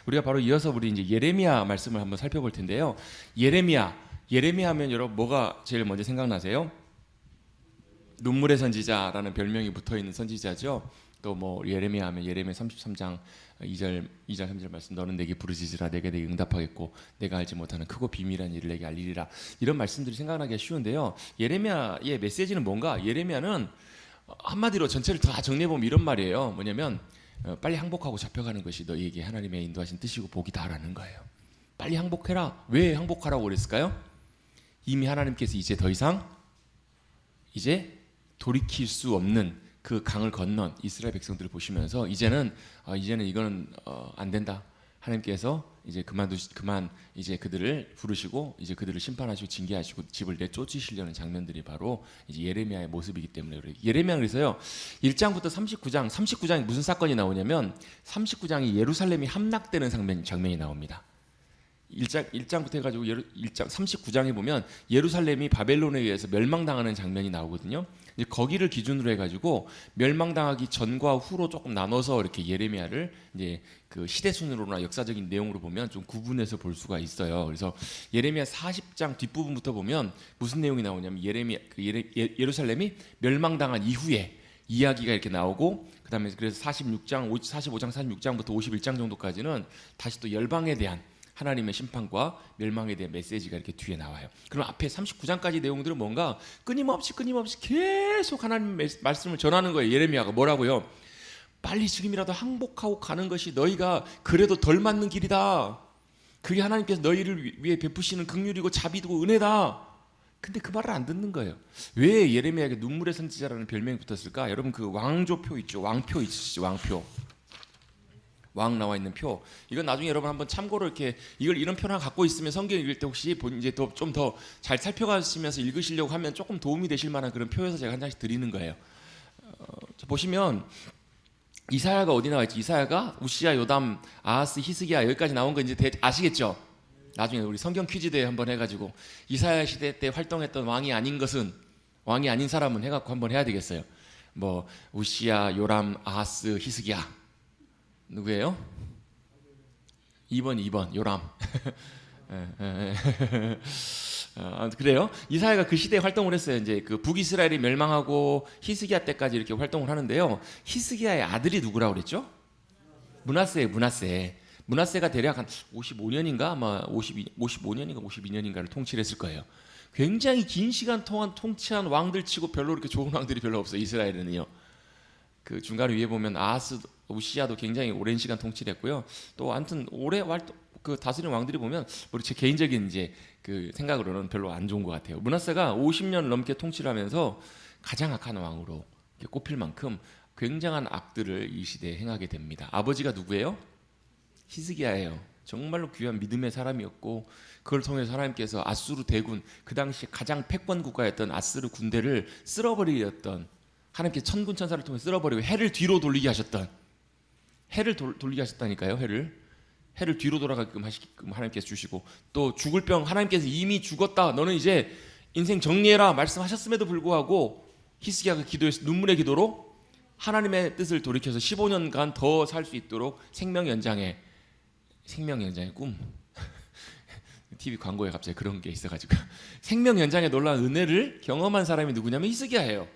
우리가 바로 이어서 우리 이제 예레미야 말씀을 한번 살펴볼 텐데요. 예레미야 하면 여러분 뭐가 제일 먼저 생각나세요? 눈물의 선지자라는 별명이 붙어 있는 선지자죠. 또 뭐 예레미야 하면 예레미야 33장 2절 3절 말씀, 너는 내게 부르짖으라 내가 내게 응답하겠고 내가 알지 못하는 크고 비밀한 일을 내게 알리리라. 이런 말씀들이 생각나기가 쉬운데요. 예레미야의 메시지는 뭔가? 예레미야는 한마디로 전체를 다 정리해 보면 이런 말이에요. 뭐냐면 빨리 항복하고 잡혀가는 것이 너희에게 하나님의 인도하신 뜻이고 복이다라는 거예요. 빨리 항복해라. 왜 항복하라고 그랬을까요? 이미 하나님께서 이제 더 이상 이제 돌이킬 수 없는 그 강을 건넌 이스라엘 백성들을 보시면서 이제는 이거는 안 된다. 하나님께서 이제 그만 이제 그들을 부르시고 이제 그들을 심판하시고 징계하시고 집을 내쫓으시려는 장면들이 바로 이제 예레미야의 모습이기 때문에 그래요. 예레미야 그래서요 1장부터 39장이 무슨 사건이 나오냐면 39장이 예루살렘이 함락되는 장면이 나옵니다. 1장부터 해가지고 1장 39장에 보면 예루살렘이 바벨론에 의해서 멸망당하는 장면이 나오거든요. 이제 거기를 기준으로 해가지고 멸망당하기 전과 후로 조금 나눠서 이렇게 예레미야를 이제 그 시대 순으로나 역사적인 내용으로 보면 좀 구분해서 볼 수가 있어요. 그래서 예레미야 40장 뒷부분부터 보면 무슨 내용이 나오냐면 예루살렘이 멸망당한 이후에 이야기가 이렇게 나오고 그다음에 그래서 45장 46장부터 51장 정도까지는 다시 또 열방에 대한 하나님의 심판과 멸망에 대한 메시지가 이렇게 뒤에 나와요. 그럼 앞에 39장까지 내용들은 뭔가 끊임없이 계속 하나님 말씀을 전하는 거예요. 예레미야가 뭐라고요? 빨리 지금이라도 항복하고 가는 것이 너희가 그래도 덜 맞는 길이다. 그게 하나님께서 너희를 위해 베푸시는 긍휼이고 자비고 은혜다. 근데 그 말을 안 듣는 거예요. 왜 예레미야에게 눈물의 선지자라는 별명이 붙었을까? 여러분 그 왕조표 있죠. 왕표 있으시죠. 왕 나와 있는 표. 이건 나중에 여러분 한번 참고로 이렇게 이런 표 하나 갖고 있으면 성경 읽을 때 혹시 이제 좀 더 잘 살펴가시면서 읽으시려고 하면 조금 도움이 되실 만한 그런 표에서 제가 한 장씩 드리는 거예요. 보시면 이사야가 어디 나와 있지? 이사야가 우시야, 요담, 아하스, 히스기야 여기까지 나온 거 이제 아시겠죠? 나중에 우리 성경 퀴즈 대회 한번 해가지고 이사야 시대 때 활동했던 왕이 아닌 사람은 해갖고 한번 해야 되겠어요. 뭐 우시야, 요람, 아하스, 히스기야. 누구예요? 2번 요람. 그래요? 이사야가 그 시대에 활동을 했어요. 이제 그 북이스라엘이 멸망하고 히스기야 때까지 이렇게 활동을 하는데요. 히스기야의 아들이 누구라고 그랬죠? 문하세가 대략 한 55년인가 아마 55년인가 52년인가를 통치를 했을 거예요. 굉장히 긴 시간 동안 통치한 왕들 치고 별로 그렇게 좋은 왕들이 별로 없어요. 이스라엘은요. 그 중간 위에 보면 아하스, 우시야도 굉장히 오랜 시간 통치를 했고요. 또 아무튼 오래 그 다스린 왕들이 보면 우리 제 개인적인 이제 그 생각으로는 별로 안 좋은 것 같아요. 므낫세가 50년 넘게 통치를 하면서 가장 악한 왕으로 꼽힐 만큼 굉장한 악들을 이 시대에 행하게 됩니다. 아버지가 누구예요? 히스기야예요. 정말로 귀한 믿음의 사람이었고 그걸 통해서 하나님께서 아수르 대군, 그 당시 가장 패권 국가였던 아수르 군대를 쓸어버리셨던, 하나님께서 천군 천사를 통해 쓸어버리고 해를 뒤로 돌리게 하셨던, 돌리게 하셨다니까요. 해를 뒤로 돌아가게끔 하나님께서 주시고, 또 죽을 병 하나님께서 이미 죽었다, 너는 이제 인생 정리해라 말씀하셨음에도 불구하고 히스기야가 기도해서 눈물의 기도로 하나님의 뜻을 돌이켜서 15년간 더 살 수 있도록 생명 연장의 꿈 TV 광고에 갑자기 그런 게 있어가지고 생명 연장의 놀라운 은혜를 경험한 사람이 누구냐면 히스기야예요.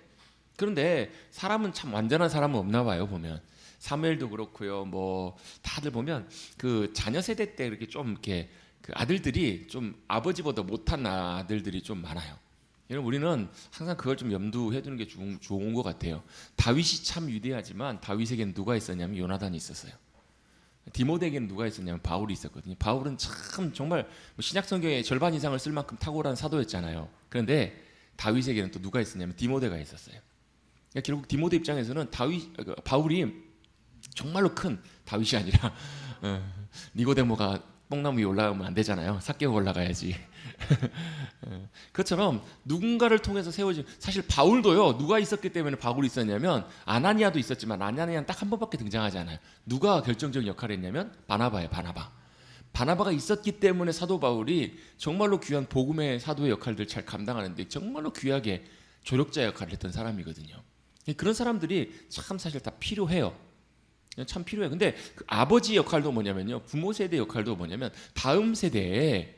그런데 사람은 참 완전한 사람은 없나 봐요. 보면 사무엘도 그렇고요. 뭐 다들 보면 그 자녀 세대 때 이렇게 좀 이렇게 그 아들들이 좀 아버지보다 못한 아들들이 좀 많아요. 여러분 우리는 항상 그걸 좀 염두해 두는 게 좋은 것 같아요. 다윗이 참 위대하지만 다윗에게는 누가 있었냐면 요나단이 있었어요. 디모데에게는 누가 있었냐면 바울이 있었거든요. 바울은 참 정말 신약 성경의 절반 이상을 쓸 만큼 탁월한 사도였잖아요. 그런데 다윗에게는 또 누가 있었냐면 디모데가 있었어요. 그러니까 결국 디모데 입장에서는 바울이 정말로 큰 다윗이 아니라 니고데모가 뽕나무 위에 올라가면 안 되잖아요. 삭개고 올라가야지. 그것처럼 누군가를 통해서 세워진, 사실 바울도요 누가 있었기 때문에 바울이 있었냐면 아나니아도 있었지만 아나니아는 딱 한 번밖에 등장하지 않아요. 누가 결정적인 역할을 했냐면 바나바가 있었기 때문에 사도 바울이 정말로 귀한 복음의 사도의 역할들을 잘 감당하는데 정말로 귀하게 조력자 역할을 했던 사람이거든요. 그런 사람들이 참 사실 다 필요해요. 참 필요해요. 근데 그 아버지 역할도 뭐냐면요, 부모 세대 역할도 뭐냐면 다음 세대에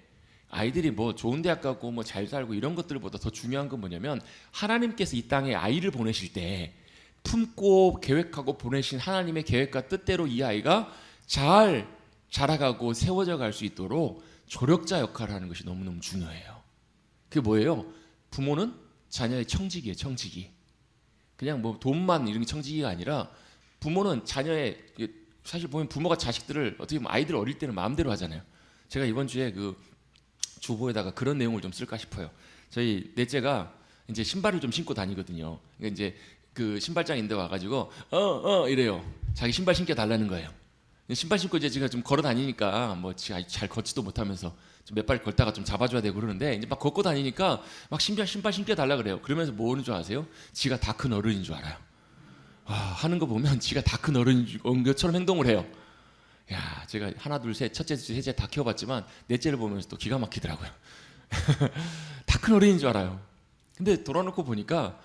아이들이 뭐 좋은 대학 가고 뭐 잘 살고 이런 것들보다 더 중요한 건 뭐냐면 하나님께서 이 땅에 아이를 보내실 때 품고 계획하고 보내신 하나님의 계획과 뜻대로 이 아이가 잘 자라가고 세워져 갈 수 있도록 조력자 역할을 하는 것이 너무너무 중요해요. 그게 뭐예요? 부모는 자녀의 청지기예요. 청지기. 그냥 뭐 돈만 이런 게 청지기가 아니라 부모는 자녀의, 사실 보면 부모가 자식들을 어떻게 보면 아이들 어릴 때는 마음대로 하잖아요. 제가 이번 주에 그 주보에다가 그런 내용을 좀 쓸까 싶어요. 저희 넷째가 이제 신발을 좀 신고 다니거든요. 그러니까 이제 그 신발장인데 와가지고 이래요. 자기 신발 신겨 달라는 거예요. 신발 신고 이제 제가 좀 걸어 다니니까 뭐 잘 걷지도 못하면서 좀 몇 발 걸다가 좀 잡아줘야 되고 그러는데 이제 막 걷고 다니니까 막 신발 신겨 달라 그래요. 그러면서 뭐 하는 줄 아세요? 지가 다 큰 어른인 줄 알아요. 하는 거 보면 지가 다 큰 어른인 것처럼 행동을 해요. 야, 제가 하나 둘 셋 첫째 셋째 다 키워봤지만 넷째를 보면서 또 기가 막히더라고요. 다 큰 어른인 줄 알아요. 근데 돌아놓고 보니까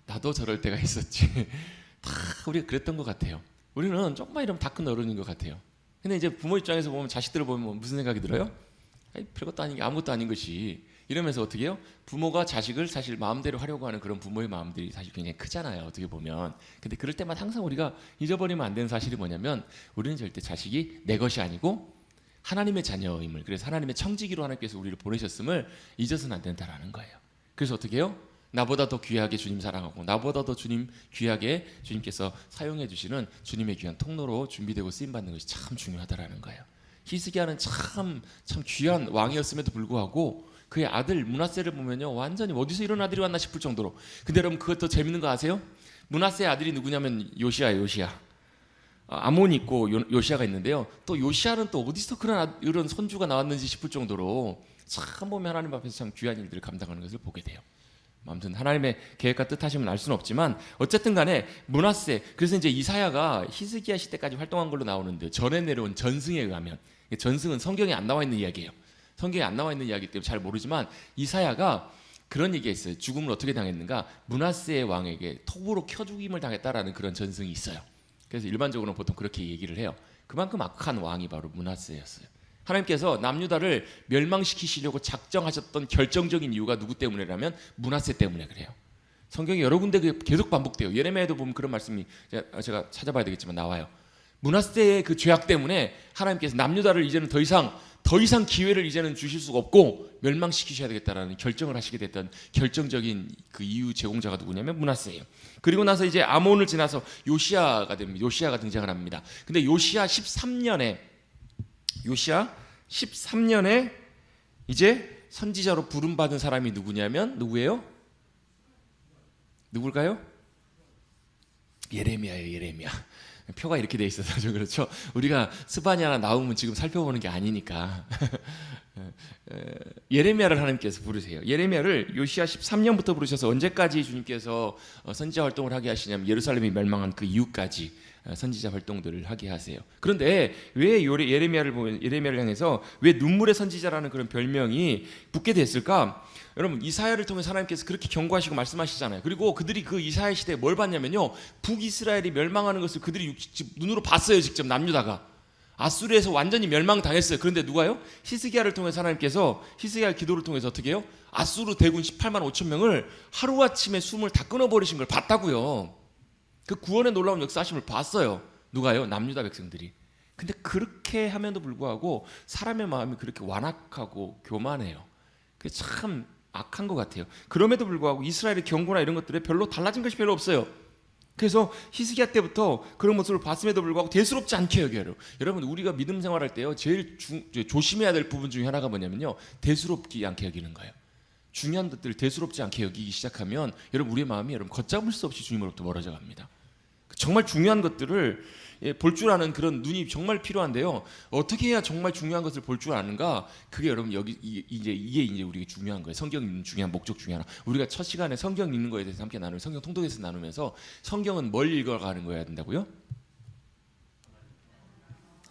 나도 저럴 때가 있었지. 다 우리가 그랬던 것 같아요. 우리는 조금만 이러면 다 큰 어른인 것 같아요. 근데 이제 부모 입장에서 보면 자식들을 보면 무슨 생각이 들어요? 별것도 아닌 게 아무것도 아닌 것이 이러면서 어떻게 해요? 부모가 자식을 사실 마음대로 하려고 하는 그런 부모의 마음들이 사실 굉장히 크잖아요. 어떻게 보면. 근데 그럴 때만 항상 우리가 잊어버리면 안 되는 사실이 뭐냐면 우리는 절대 자식이 내 것이 아니고 하나님의 자녀임을, 그래서 하나님의 청지기로 하나님께서 우리를 보내셨음을 잊어서는 안 된다라는 거예요. 그래서 어떻게 해요? 나보다 더 귀하게 주님 사랑하고 나보다 더 주님 귀하게 주님께서 사용해 주시는 주님의 귀한 통로로 준비되고 쓰임받는 것이 참 중요하다라는 거예요. 히스기야는 참 귀한 왕이었음에도 불구하고 그의 아들 므낫세를 보면요, 완전히 어디서 이런 아들이 왔나 싶을 정도로. 근데 여러분 그것 더 재밌는 거 아세요? 므낫세의 아들이 누구냐면 요시야. 아몬이 있고 요시야가 있는데요. 또 요시야는 또 어디서 그런 선주가 나왔는지 싶을 정도로 참 보면 하나님 앞에서 참 귀한 일들을 감당하는 것을 보게 돼요. 아무튼 하나님의 계획과 뜻하심은 알 수는 없지만 어쨌든 간에 므낫세, 그래서 이제 이사야가 히스기야 시대까지 활동한 걸로 나오는데 전에 내려온 전승에 의하면, 전승은 성경에 안 나와 있는 이야기예요. 성경에 안 나와 있는 이야기 때문에 잘 모르지만 이사야가 그런 얘기가 있어요. 죽음을 어떻게 당했는가? 므낫세의 왕에게 톱으로 켜 죽임을 당했다라는 그런 전승이 있어요. 그래서 일반적으로는 보통 그렇게 얘기를 해요. 그만큼 악한 왕이 바로 므낫세였어요. 하나님께서 남유다를 멸망시키시려고 작정하셨던 결정적인 이유가 누구 때문이라면 므낫세 때문에 그래요. 성경이 여러 군데 계속 반복돼요. 예레미야에도 보면 그런 말씀이 제가 찾아봐야 되겠지만 나와요. 므낫세의 그 죄악 때문에 하나님께서 남유다를 이제는 더 이상 기회를 이제는 주실 수가 없고 멸망시키셔야 되겠다라는 결정을 하시게 됐던 결정적인 그 이유 제공자가 누구냐면 므낫세예요. 그리고 나서 이제 아몬을 지나서 요시야가 됩니다. 요시야가 등장을 합니다. 근데 요시야 13년에 이제 선지자로 부름받은 사람이 누구냐면 누구예요? 누굴까요? 예레미야예요. 예레미야. 표가 이렇게 돼 있어서 좀 그렇죠. 우리가 스바냐나 나움은 지금 살펴보는 게 아니니까 예레미야를 하나님께서 부르세요. 예레미야를 요시야 13년부터 부르셔서 언제까지 주님께서 선지자 활동을 하게 하시냐면 예루살렘이 멸망한 그 이후까지 선지자 활동들을 하게 하세요. 그런데 왜 예레미야를 향해서 왜 눈물의 선지자라는 그런 별명이 붙게 됐을까? 여러분 이사야를 통해 하나님께서 그렇게 경고하시고 말씀하시잖아요. 그리고 그들이 그 이사야 시대에 뭘 봤냐면요, 북이스라엘이 멸망하는 것을 그들이 눈으로 봤어요. 직접 남유다가 아수르에서 완전히 멸망당했어요. 그런데 누가요? 히스기야를 통해서 하나님께서 히스기야 기도를 통해서 어떻게 해요? 아수르 대군 18만 5천 명을 하루아침에 숨을 다 끊어버리신 걸 봤다고요. 그 구원의 놀라운 역사하심을 봤어요. 누가요? 남유다 백성들이. 근데 그렇게 함에도 불구하고 사람의 마음이 그렇게 완악하고 교만해요. 그게 참 악한 것 같아요. 그럼에도 불구하고 이스라엘의 경고나 이런 것들에 별로 달라진 것이 별로 없어요. 그래서 히스기야 때부터 그런 모습을 봤음에도 불구하고 대수롭지 않게 여겨요. 여러분 우리가 믿음 생활할 때요 제일 조심해야 될 부분 중에 하나가 뭐냐면요, 대수롭지 않게 여기는 거예요. 중요한 것들을 대수롭지 않게 여기기 시작하면 여러분 우리의 마음이 여러분 걷잡을 수 없이 주님으로부터 멀어져 갑니다. 정말 중요한 것들을 볼 줄 아는 그런 눈이 정말 필요한데요. 어떻게 해야 정말 중요한 것을 볼 줄 아는가? 그게 여러분 이게 이제 우리가 중요한 거예요. 성경 읽는 중요한 목적 중에 하나. 우리가 첫 시간에 성경 읽는 거에 대해서 함께 나누면 성경 통독에서 나누면서 성경은 뭘 읽어가는 거여야 된다고요?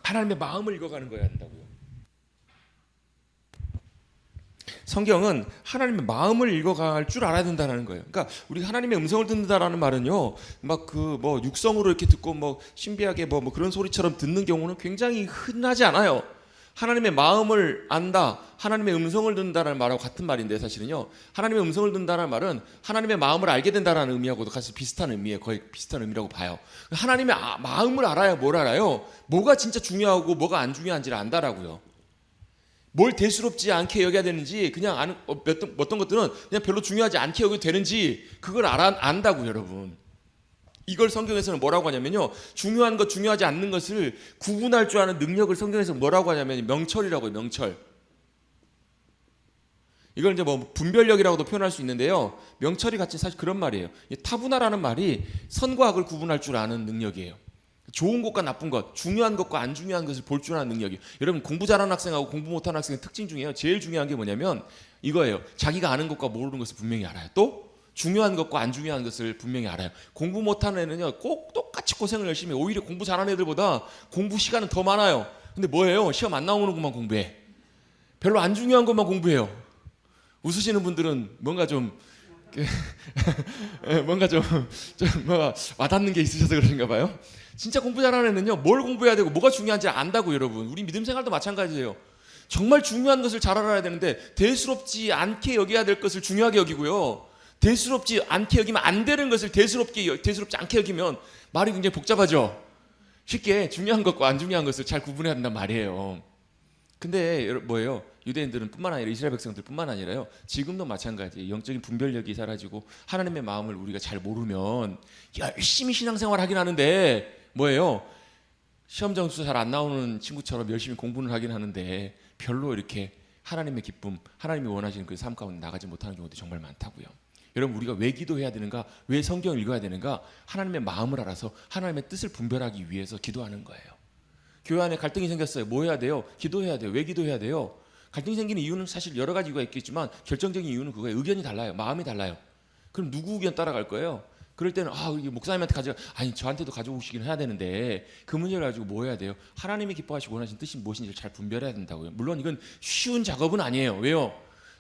하나님의 마음을 읽어가는 거여야 된다고요. 성경은 하나님의 마음을 읽어갈 줄 알아야 된다는 거예요. 그러니까 우리가 하나님의 음성을 듣는다라는 말은요, 막 그 뭐 육성으로 이렇게 듣고 뭐 신비하게 뭐 그런 소리처럼 듣는 경우는 굉장히 흔하지 않아요. 하나님의 마음을 안다, 하나님의 음성을 듣는다는 말하고 같은 말인데, 사실은요, 하나님의 음성을 듣는다는 말은 하나님의 마음을 알게 된다는 의미하고도 같이 비슷한 의미예요. 거의 비슷한 의미라고 봐요. 하나님의 마음을 알아야 뭘 알아요? 뭐가 진짜 중요하고 뭐가 안 중요한지를 안다라고요. 뭘 대수롭지 않게 여겨야 되는지, 그냥 어떤 것들은 그냥 별로 중요하지 않게 여겨도 되는지, 그걸 안다고, 여러분. 이걸 성경에서는 뭐라고 하냐면요, 중요한 것, 중요하지 않는 것을 구분할 줄 아는 능력을 성경에서 뭐라고 하냐면 명철이라고요. 명철. 이걸 이제 뭐 분별력이라고도 표현할 수 있는데요, 명철이 같이 사실 그런 말이에요. 타분하라는 말이 선과 악을 구분할 줄 아는 능력이에요. 좋은 것과 나쁜 것, 중요한 것과 안 중요한 것을 볼 줄 아는 능력이. 여러분, 공부 잘하는 학생하고 공부 못하는 학생의 특징 중에요, 제일 중요한 게 뭐냐면 이거예요. 자기가 아는 것과 모르는 것을 분명히 알아요. 또 중요한 것과 안 중요한 것을 분명히 알아요. 공부 못하는 애는요, 꼭 똑같이 고생을 열심히 해요. 오히려 공부 잘하는 애들보다 공부 시간은 더 많아요. 근데 뭐예요? 시험 안 나오는 것만 공부해. 별로 안 중요한 것만 공부해요. 웃으시는 분들은 뭔가 좀 뭔가 좀 뭔가 와닿는 게 있으셔서 그런가 봐요. 진짜 공부 잘하는 애는요, 뭘 공부해야 되고 뭐가 중요한지 안다고. 여러분, 우리 믿음 생활도 마찬가지예요. 정말 중요한 것을 잘 알아야 되는데 대수롭지 않게 여겨야 될 것을 중요하게 여기고요, 대수롭지 않게 여기면 안 되는 것을 대수롭지 않게 여기면 말이 굉장히 복잡하죠. 쉽게 중요한 것과 안 중요한 것을 잘 구분해야 된단 말이에요. 근데 뭐예요? 유대인들은 뿐만 아니라 이스라엘 백성들 뿐만 아니라요, 지금도 마찬가지예요. 영적인 분별력이 사라지고 하나님의 마음을 우리가 잘 모르면 열심히 신앙생활 하긴 하는데 뭐예요? 시험 점수 잘 안 나오는 친구처럼 열심히 공부는 하긴 하는데 별로 이렇게 하나님의 기쁨, 하나님이 원하시는 그 삶 가운데 나가지 못하는 경우도 정말 많다고요. 여러분, 우리가 왜 기도해야 되는가? 왜 성경을 읽어야 되는가? 하나님의 마음을 알아서 하나님의 뜻을 분별하기 위해서 기도하는 거예요. 교회 안에 갈등이 생겼어요. 뭐 해야 돼요? 기도해야 돼요. 왜 기도해야 돼요? 갈등이 생기는 이유는 사실 여러 가지 이유가 있겠지만 결정적인 이유는 그거예요. 의견이 달라요. 마음이 달라요. 그럼 누구 의견 따라갈 거예요? 그럴 때는 목사님한테 저한테도 가져오시긴 해야 되는데, 그 문제를 가지고 뭐 해야 돼요? 하나님이 기뻐하시고 원하시는 뜻이 무엇인지를 잘 분별해야 된다고요. 물론 이건 쉬운 작업은 아니에요. 왜요?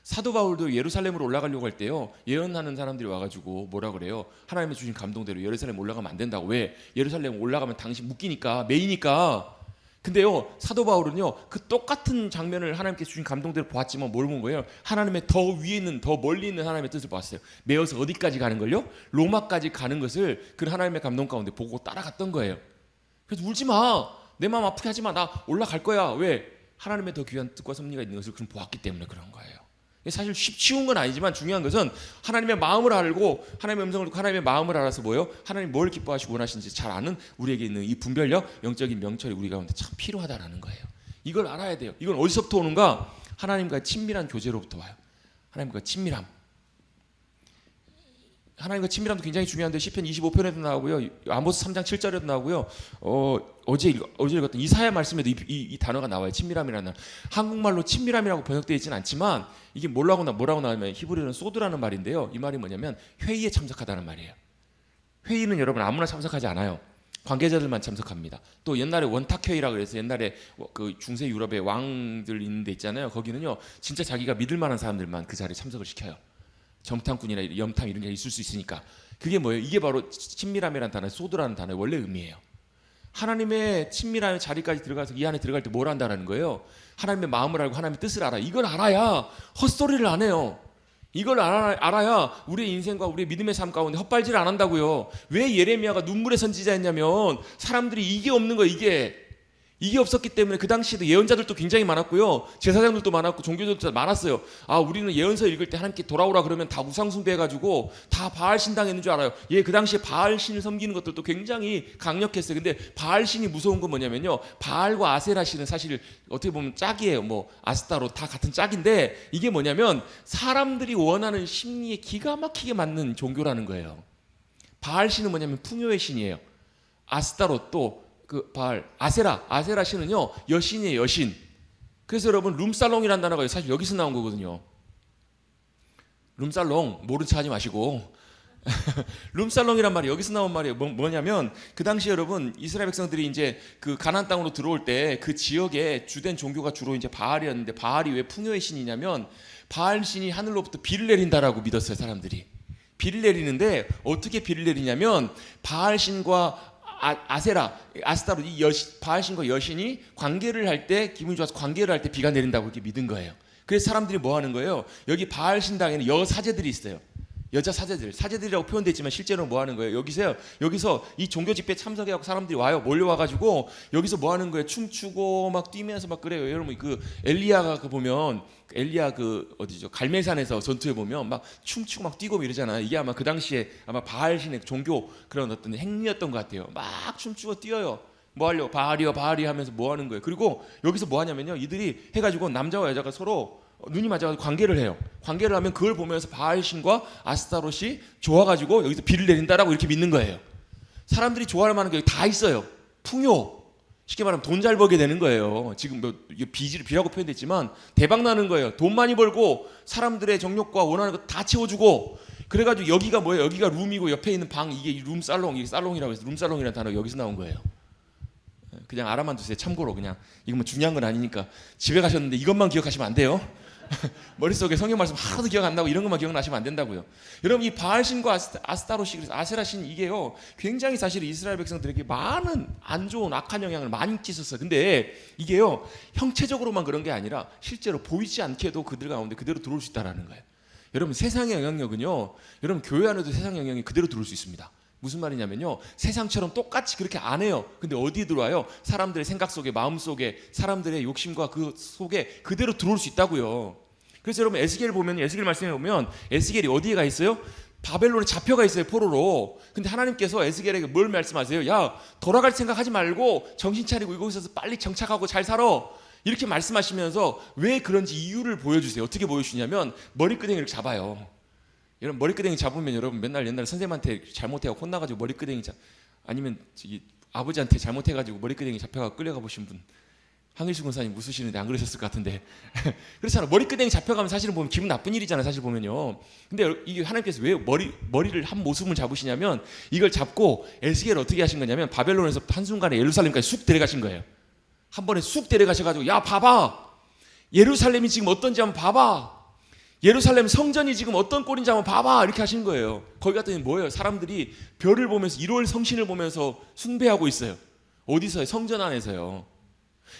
사도 바울도 예루살렘으로 올라가려고 할 때요, 예언하는 사람들이 와가지고 뭐라 그래요? 하나님의 주신 감동대로 예루살렘 올라가면 안 된다고. 왜? 예루살렘 올라가면 당신 묶이니까, 매이니까. 근데요, 사도 바울은요, 그 똑같은 장면을 하나님께서 주신 감동대로 보았지만 뭘 본 거예요? 하나님의 더 위에 있는, 더 멀리 있는 하나님의 뜻을 보았어요. 매어서 어디까지 가는 걸요? 로마까지 가는 것을 그 하나님의 감동 가운데 보고 따라갔던 거예요. 그래서 울지 마, 내 마음 아프게 하지 마, 나 올라갈 거야. 왜? 하나님의 더 귀한 뜻과 섭리가 있는 것을 그럼 보았기 때문에 그런 거예요. 사실 쉬운 건 아니지만 중요한 것은 하나님의 마음을 알고, 하나님의 음성을 듣고 하나님의 마음을 알아서 뭐예요? 하나님 뭘 기뻐하시고 원하시는지 잘 아는 우리에게 있는 이 분별력, 영적인 명철이 우리 가운데 참 필요하다라는 거예요. 이걸 알아야 돼요. 이건 어디서부터 오는가? 하나님과의 친밀한 교제로부터 와요. 하나님과 친밀함. 하나님과 친밀함도 굉장히 중요한데 시편 25편에도 나오고요, 아모스 3장 7절에도 나오고요, 어제 읽었던 이사야 말씀에도 이 단어가 나와요. 친밀함이라는. 한국말로 친밀함이라고 번역되어 있지는 않지만 이게 뭐라고 나오냐면 히브리어는 소드라는 말인데요, 이 말이 뭐냐면 회의에 참석하다는 말이에요. 회의는 여러분 아무나 참석하지 않아요. 관계자들만 참석합니다. 또 옛날에 원탁회의라고 해서 옛날에 그 중세 유럽의 왕들 있는 데 있잖아요. 거기는요, 진짜 자기가 믿을 만한 사람들만 그 자리에 참석을 시켜요. 정탐꾼이나 염탐 이런 게 있을 수 있으니까. 그게 뭐예요? 이게 바로 친밀함이라는 단어, 소드라는 단어의 원래 의미예요. 하나님의 친밀함의 자리까지 들어가서 이 안에 들어갈 때 뭘 한다는 거예요? 하나님의 마음을 알고 하나님의 뜻을 알아. 이걸 알아야 헛소리를 안 해요. 이걸 알아야 우리의 인생과 우리의 믿음의 삶 가운데 헛발질 안 한다고요. 왜 예레미야가 눈물의 선지자였냐면 사람들이 이게 없는 거예요. 이게 없었기 때문에 그 당시에도 예언자들도 굉장히 많았고요, 제사장들도 많았고 종교들도 많았어요. 우리는 예언서 읽을 때 하나님께 돌아오라 그러면 다 우상 숭배해가지고 다 바알 신당했는 줄 알아요. 그 당시에 바알 신을 섬기는 것들도 굉장히 강력했어요. 근데 바알 신이 무서운 건 뭐냐면요, 바알과 아세라 신은 사실 어떻게 보면 짝이에요. 뭐 아스타로 다 같은 짝인데, 이게 뭐냐면 사람들이 원하는 심리에 기가 막히게 맞는 종교라는 거예요. 바알 신은 뭐냐면 풍요의 신이에요. 아스타로 또 그 바알, 아세라 신은요, 여신이에요, 여신. 그래서 여러분, 룸살롱이라는 단어가 사실 여기서 나온 거거든요. 룸살롱 모른 척 하지 마시고, 룸살롱이란 말이 여기서 나온 말이에요. 뭐냐면 그 당시 여러분 이스라엘 백성들이 이제 그 가나안 땅으로 들어올 때 그 지역에 주된 종교가 주로 이제 바알이었는데, 바알이 왜 풍요의 신이냐면 바알 신이 하늘로부터 비를 내린다라고 믿었어요. 사람들이 비를 내리는데 어떻게 비를 내리냐면 바알 신과 아세라, 아스타로 이 바알 신과 여신이 관계를 할 때, 기분이 좋아서 관계를 할 때 비가 내린다고 이렇게 믿은 거예요. 그래서 사람들이 뭐 하는 거예요? 여기 바알 신당에는 여사제들이 있어요. 여자 사제들이라고 표현되어 있지만 실제로는 뭐 하는 거예요? 여기서 이 종교 집회에 참석해갖고 사람들이 와요. 몰려와가지고 여기서 뭐 하는 거예요? 춤추고 막 뛰면서 막 그래요. 여러분 그 엘리야가 그 보면 엘리야 그 어디죠? 갈멜산에서 전투에 보면 막 춤추고 막 뛰고 이러잖아요. 이게 아마 그 당시에 아마 바알신의 종교 그런 어떤 행위였던 것 같아요. 막 춤추고 뛰어요. 뭐 하려고? 바알이요 하면서 뭐 하는 거예요? 그리고 여기서 뭐 하냐면요, 이들이 해가지고 남자와 여자가 서로 눈이 맞아가지고 관계를 해요. 관계를 하면 그걸 보면서 바알신과 아스타롯이 좋아가지고 여기서 비를 내린다라고 이렇게 믿는 거예요. 사람들이 좋아할 만한 게 다 있어요. 풍요, 쉽게 말하면 돈 잘 벌게 되는 거예요. 지금 뭐 비라고 표현됐지만 대박 나는 거예요. 돈 많이 벌고 사람들의 정욕과 원하는 거 다 채워주고. 그래가지고 여기가 뭐예요? 여기가 룸이고 옆에 있는 방, 이게 룸살롱, 이게 살롱이라고 해서 룸살롱이라는 단어가 여기서 나온 거예요. 그냥 알아만 두세요. 참고로 그냥 이거 뭐 중요한 건 아니니까. 집에 가셨는데 이것만 기억하시면 안 돼요. 머릿속에 성경 말씀 하나도 기억 안 나고 이런 것만 기억나시면 안 된다고요. 여러분 이 바알신과 아스타롯이, 그래서 아세라신, 이게요 굉장히 사실 이스라엘 백성들에게 많은 안 좋은 악한 영향을 많이 끼쳤어요. 근데 이게요 형체적으로만 그런 게 아니라 실제로 보이지 않게도 그들 가운데 그대로 들어올 수 있다는 거예요. 여러분 세상의 영향력은요, 여러분 교회 안에도 세상 영향이 그대로 들어올 수 있습니다. 무슨 말이냐면요, 세상처럼 똑같이 그렇게 안 해요. 근데 어디에 들어와요? 사람들의 생각 속에, 마음 속에, 사람들의 욕심과 그 속에 그대로 들어올 수 있다고요. 그래서 여러분 에스겔 보면, 에스겔 말씀해 보면 에스겔이 어디에 가 있어요? 바벨론에 잡혀가 있어요, 포로로. 근데 하나님께서 에스겔에게 뭘 말씀하세요? 야, 돌아갈 생각 하지 말고 정신 차리고 이곳에서 빨리 정착하고 잘 살아, 이렇게 말씀하시면서 왜 그런지 이유를 보여주세요. 어떻게 보여주냐면 머리끄댕이를 이렇게 잡아요. 여러분 머리끄댕이 잡으면, 여러분 맨날 옛날에 선생님한테 잘못해서 혼나가지고 머리끄댕이 아니면 아버지한테 잘못해가지고 머리끄댕이 잡혀가 끌려가 보신 분, 황일수 군사님 웃으시는데 안 그러셨을 것 같은데 그렇잖아. 머리끄댕이 잡혀가면 사실은 보면 기분 나쁜 일이잖아요, 사실 보면요. 근데 이게 하나님께서 왜 머리를 한 모습을 잡으시냐면, 이걸 잡고 에스겔을 어떻게 하신 거냐면 바벨론에서 한순간에 예루살렘까지 쑥 데려가신 거예요. 한 번에 쑥 데려가셔가지고, 야 봐봐, 예루살렘이 지금 어떤지 한번 봐봐, 예루살렘 성전이 지금 어떤 꼴인지 한번 봐봐, 이렇게 하시는 거예요. 거기 갔더니 뭐예요? 사람들이 별을 보면서 1월 성신을 보면서 숭배하고 있어요. 어디서요? 성전 안에서요.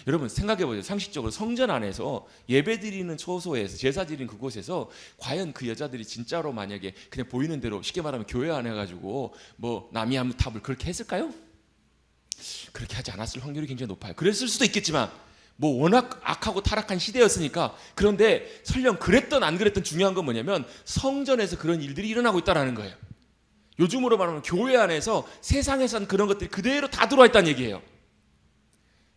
여러분 생각해보세요. 상식적으로 성전 안에서 예배드리는 초소에서, 제사드리는 그곳에서 과연 그 여자들이 진짜로 만약에 그냥 보이는 대로, 쉽게 말하면 교회 안에 가지고 뭐 나미암탑을 그렇게 했을까요? 그렇게 하지 않았을 확률이 굉장히 높아요. 그랬을 수도 있겠지만 뭐 워낙 악하고 타락한 시대였으니까. 그런데 설령 그랬던 안 그랬던 중요한 건 뭐냐면 성전에서 그런 일들이 일어나고 있다는 거예요. 요즘으로 말하면 교회 안에서 세상에선 그런 것들이 그대로 다 들어와 있다는 얘기예요.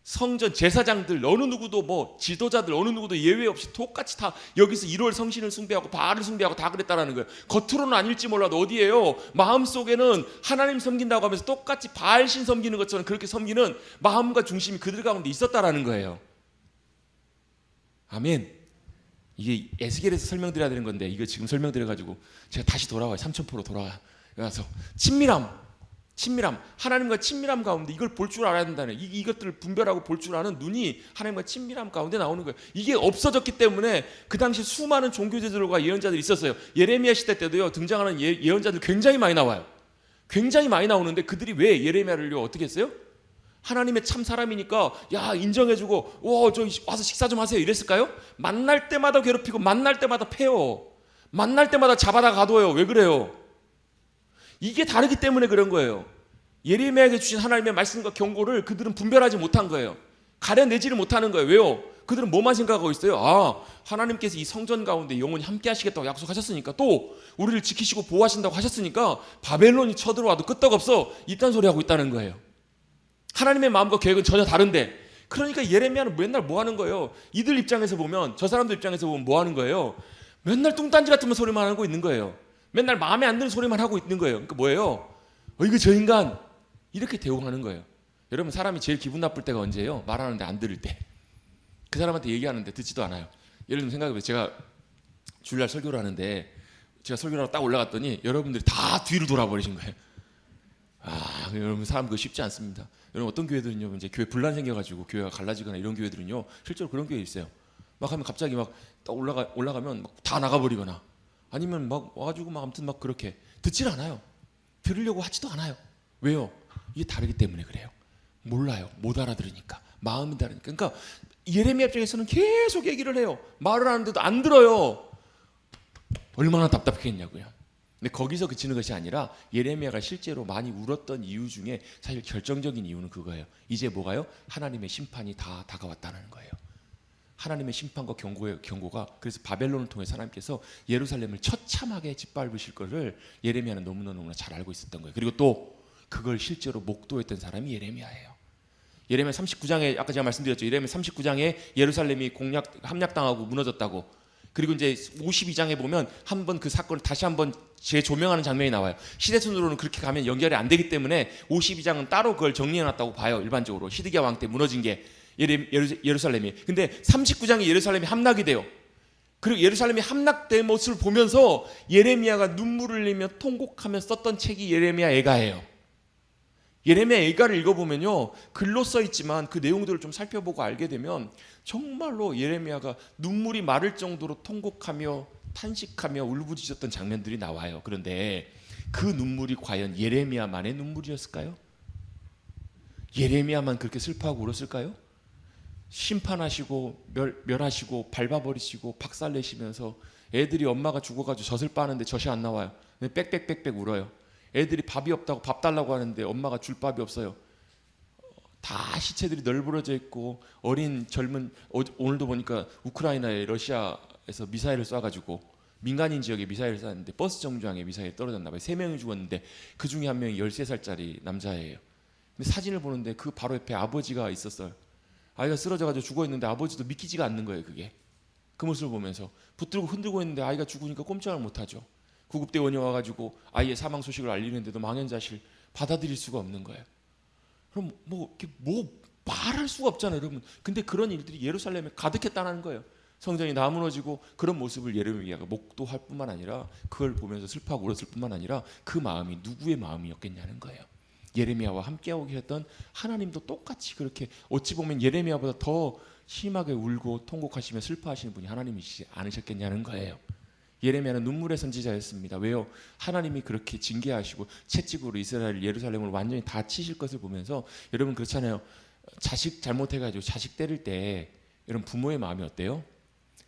성전 제사장들 어느 누구도, 뭐 지도자들 어느 누구도 예외 없이 똑같이 다 여기서 1월 성신을 숭배하고 바알을 숭배하고 다 그랬다는 거예요. 겉으로는 아닐지 몰라도 어디에요? 마음속에는 하나님 섬긴다고 하면서 똑같이 바알신 섬기는 것처럼 그렇게 섬기는 마음과 중심이 그들 가운데 있었다라는 거예요. 아멘. 이게 에스겔에서 설명드려야 되는 건데 이거 지금 설명드려가지고 제가 다시 돌아와요. 3000% 돌아와서 친밀함, 하나님과 친밀함 가운데 이걸 볼 줄 알아야 된다는, 이것들을 분별하고 볼 줄 아는 눈이 하나님과 친밀함 가운데 나오는 거예요. 이게 없어졌기 때문에 그 당시 수많은 종교제들과 예언자들이 있었어요. 예레미야 시대 때도요 등장하는 예언자들 굉장히 많이 나와요. 굉장히 많이 나오는데 그들이 왜 예레미야를요 어떻게 했어요? 하나님의 참 사람이니까 야 인정해주고, 저 와서 식사 좀 하세요 이랬을까요? 만날 때마다 괴롭히고, 만날 때마다 패요, 만날 때마다 잡아다 가둬요. 왜 그래요? 이게 다르기 때문에 그런 거예요. 예레미야에게 주신 하나님의 말씀과 경고를 그들은 분별하지 못한 거예요. 가려내지를 못하는 거예요. 왜요? 그들은 뭐만 생각하고 있어요? 하나님께서 이 성전 가운데 영원히 함께 하시겠다고 약속하셨으니까, 또 우리를 지키시고 보호하신다고 하셨으니까 바벨론이 쳐들어와도 끄떡없어, 이딴 소리 하고 있다는 거예요. 하나님의 마음과 계획은 전혀 다른데. 그러니까 예레미야는 맨날 뭐 하는 거예요? 이들 입장에서 보면, 저 사람들 입장에서 보면 뭐 하는 거예요? 맨날 뚱딴지 같은 소리만 하고 있는 거예요. 맨날 마음에 안 드는 소리만 하고 있는 거예요. 그러니까 뭐예요? 이거 저 인간, 이렇게 대응하는 거예요. 여러분 사람이 제일 기분 나쁠 때가 언제예요? 말하는데 안 들을 때. 그 사람한테 얘기하는데 듣지도 않아요. 예를 들면 생각해보세요. 제가 주일날 설교를 하는데 제가 설교를 하러 딱 올라갔더니 여러분들이 다 뒤로 돌아버리신 거예요. 여러분 사람 그거 쉽지 않습니다. 여러분 어떤 교회들은요, 이제 교회 분란 생겨가지고 교회가 갈라지거나 이런 교회들은요, 실제로 그런 교회 있어요. 막 하면 갑자기 막 딱 올라가면 막 다 나가버리거나 아니면 막 와가지고 막 아무튼 막 그렇게 듣질 않아요. 들으려고 하지도 않아요. 왜요? 이게 다르기 때문에 그래요. 몰라요. 못 알아들으니까. 마음이 다르니까. 그러니까 예레미야 입장에서는 계속 얘기를 해요. 말을 하는데도 안 들어요. 얼마나 답답했냐고요. 근데 거기서 그치는 것이 아니라 예레미야가 실제로 많이 울었던 이유 중에 사실 결정적인 이유는 그거예요. 이제 뭐가요? 하나님의 심판이 다 다가왔다는 거예요. 하나님의 심판과 경고가 그래서 바벨론을 통해서 하나님께서 예루살렘을 처참하게 짓밟으실 것을 예레미야는 너무나 잘 알고 있었던 거예요. 그리고 또 그걸 실제로 목도했던 사람이 예레미야예요. 예레미야 39장에 아까 제가 말씀드렸죠. 예레미야 39장에 예루살렘이 함락당하고 무너졌다고. 그리고 이제 52장에 보면 한번 그 사건을 다시 한번 재조명하는 장면이 나와요. 시대순으로는 그렇게 가면 연결이 안 되기 때문에 52장은 따로 그걸 정리해놨다고 봐요. 일반적으로 시드기야 왕 때 무너진 게 예루살렘이. 근데 39장에 예루살렘이 함락이 돼요. 그리고 예루살렘이 함락된 모습을 보면서 예레미야가 눈물을 흘리며 통곡하며 썼던 책이 예레미야 애가예요. 예레미야 애가를 읽어보면요, 글로 써있지만 그 내용들을 좀 살펴보고 알게 되면 정말로 예레미야가 눈물이 마를 정도로 통곡하며 탄식하며 울부짖었던 장면들이 나와요. 그런데 그 눈물이 과연 예레미야만의 눈물이었을까요? 예레미야만 그렇게 슬퍼하고 울었을까요? 심판하시고 멸하시고 밟아버리시고 박살내시면서 애들이 엄마가 죽어가지고 젖을 빠는데 젖이 안 나와요. 빽빽빽빽 울어요. 애들이 밥이 없다고 밥 달라고 하는데 엄마가 줄 밥이 없어요. 다 시체들이 널브러져 있고 어린 젊은 오늘도 보니까 우크라이나에 러시아에서 미사일을 쏴가지고 민간인 지역에 미사일을 쐈는데 버스 정류장에 미사일이 떨어졌나 봐요. 3명이 죽었는데 그 중에 한 명이 13살짜리 남자예요. 근데 사진을 보는데 그 바로 옆에 아버지가 있었어요. 아이가 쓰러져가지고 죽어있는데 아버지도 믿기지가 않는 거예요. 그게 그 모습을 보면서 붙들고 흔들고 있는데 아이가 죽으니까 꼼짝을 못하죠. 구급대원이 와가지고 아이의 사망 소식을 알리는데도 망연자실 받아들일 수가 없는 거예요. 그럼 뭐 말할 수가 없잖아요, 여러분. 근데 그런 일들이 예루살렘에 가득했다는 거예요. 성전이 다 무너지고 그런 모습을 예레미야가 목도할 뿐만 아니라 그걸 보면서 슬퍼하고 울었을 뿐만 아니라 그 마음이 누구의 마음이었겠냐는 거예요. 예레미야와 함께하고 계셨던 하나님도 똑같이 그렇게 어찌 보면 예레미야보다 더 심하게 울고 통곡하시며 슬퍼하시는 분이 하나님이시지 않으셨겠냐는 거예요. 예레미야는 눈물의 선지자였습니다. 왜요? 하나님이 그렇게 징계하시고 채찍으로 이스라엘 예루살렘을 완전히 다 치실 것을 보면서 여러분 그렇잖아요. 자식 잘못해가지고 자식 때릴 때 여러분 부모의 마음이 어때요?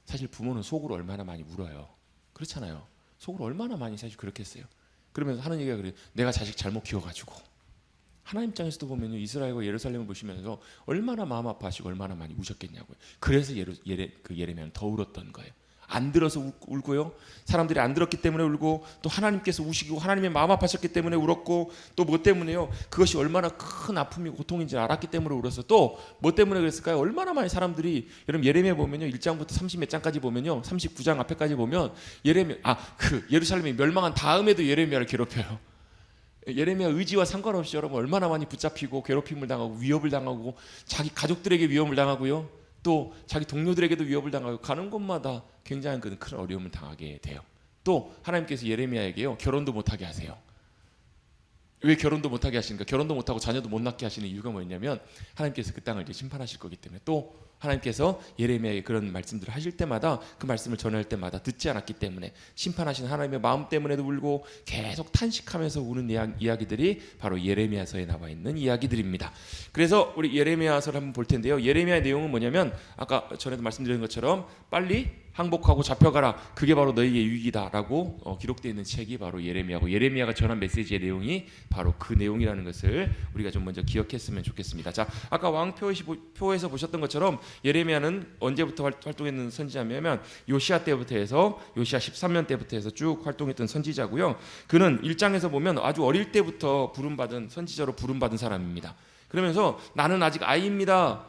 사실 부모는 속으로 얼마나 많이 울어요. 그렇잖아요. 속으로 얼마나 많이 사실 그렇겠어요. 그러면서 하는 얘기가 그래요. 내가 자식 잘못 키워가지고. 하나님 입장에서도 보면 이스라엘과 예루살렘을 보시면서 얼마나 마음 아파하시고 얼마나 많이 우셨겠냐고요. 그래서 예레미야는 더 울었던 거예요. 안 들어서 울고요. 사람들이 안 들었기 때문에 울고 또 하나님께서 우시고 하나님의 마음 아파하셨기 때문에 울었고 또 뭐 때문에요? 그것이 얼마나 큰 아픔이고 고통인지 알았기 때문에 울었어. 또 뭐 때문에 그랬을까요? 얼마나 많이 사람들이 여러분 예레미야 보면요. 1장부터 30몇 장까지 보면요. 39장 앞에까지 보면 예루살렘이 멸망한 다음에도 예레미야를 괴롭혀요. 예레미야 의지와 상관없이 여러분 얼마나 많이 붙잡히고 괴롭힘을 당하고 위협을 당하고 자기 가족들에게 위협을 당하고요. 또 자기 동료들에게도 위협을 당하고 가는 곳마다 굉장한 큰 어려움을 당하게 돼요. 또 하나님께서 예레미야에게요. 결혼도 못하게 하세요. 왜 결혼도 못하게 하시는가? 결혼도 못하고 자녀도 못 낳게 하시는 이유가 뭐냐면 하나님께서 그 땅을 이제 심판하실 거기 때문에 또 하나님께서 예레미야에게 그런 말씀들을 하실 때마다 그 말씀을 전할 때마다 듣지 않았기 때문에 심판하신 하나님의 마음 때문에도 울고 계속 탄식하면서 우는 이야기들이 바로 예레미야서에 나와 있는 이야기들입니다. 그래서 우리 예레미야서를 한번 볼 텐데요. 예레미야의 내용은 뭐냐면 아까 전에도 말씀드린 것처럼 빨리 항복하고 잡혀가라. 그게 바로 너희의 유익이다라고 기록되어 있는 책이 바로 예레미야고 예레미야가 전한 메시지의 내용이 바로 그 내용이라는 것을 우리가 좀 먼저 기억했으면 좋겠습니다. 자, 아까 왕표에서 보셨던 것처럼 예레미야는 언제부터 활동했는 선지자냐면 요시야 때부터 해서 요시야 13년 때부터 해서 쭉 활동했던 선지자고요. 그는 1장에서 보면 아주 어릴 때부터 부름받은 선지자로 부름받은 사람입니다. 그러면서 나는 아직 아이입니다.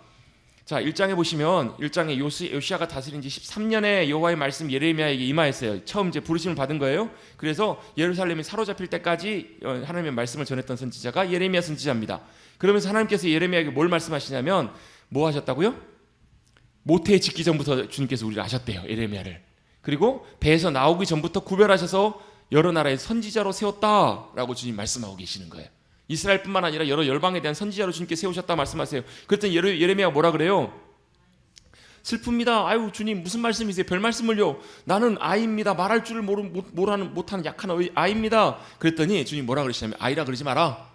자, 1장에 보시면 1장에 요시야가 다스린 지 13년에 여호와의 말씀 예레미야에게 임하였어요. 처음 이제 부르심을 받은 거예요. 그래서 예루살렘이 사로잡힐 때까지 하나님의 말씀을 전했던 선지자가 예레미야 선지자입니다. 그러면서 하나님께서 예레미야에게 뭘 말씀하시냐면 뭐 하셨다고요? 모태 짓기 전부터 주님께서 우리를 아셨대요. 예레미야를. 그리고 배에서 나오기 전부터 구별하셔서 여러 나라의 선지자로 세웠다라고 주님 말씀하고 계시는 거예요. 이스라엘뿐만 아니라 여러 열방에 대한 선지자로 주님께 세우셨다 말씀하세요. 그랬더니 예레미야가 뭐라 그래요? 슬픕니다. 아유 주님 무슨 말씀이세요? 별 말씀을요. 나는 아이입니다. 말할 줄을 못하는 약한 아이입니다. 그랬더니 주님 뭐라 그러시냐면 아이라 그러지 마라.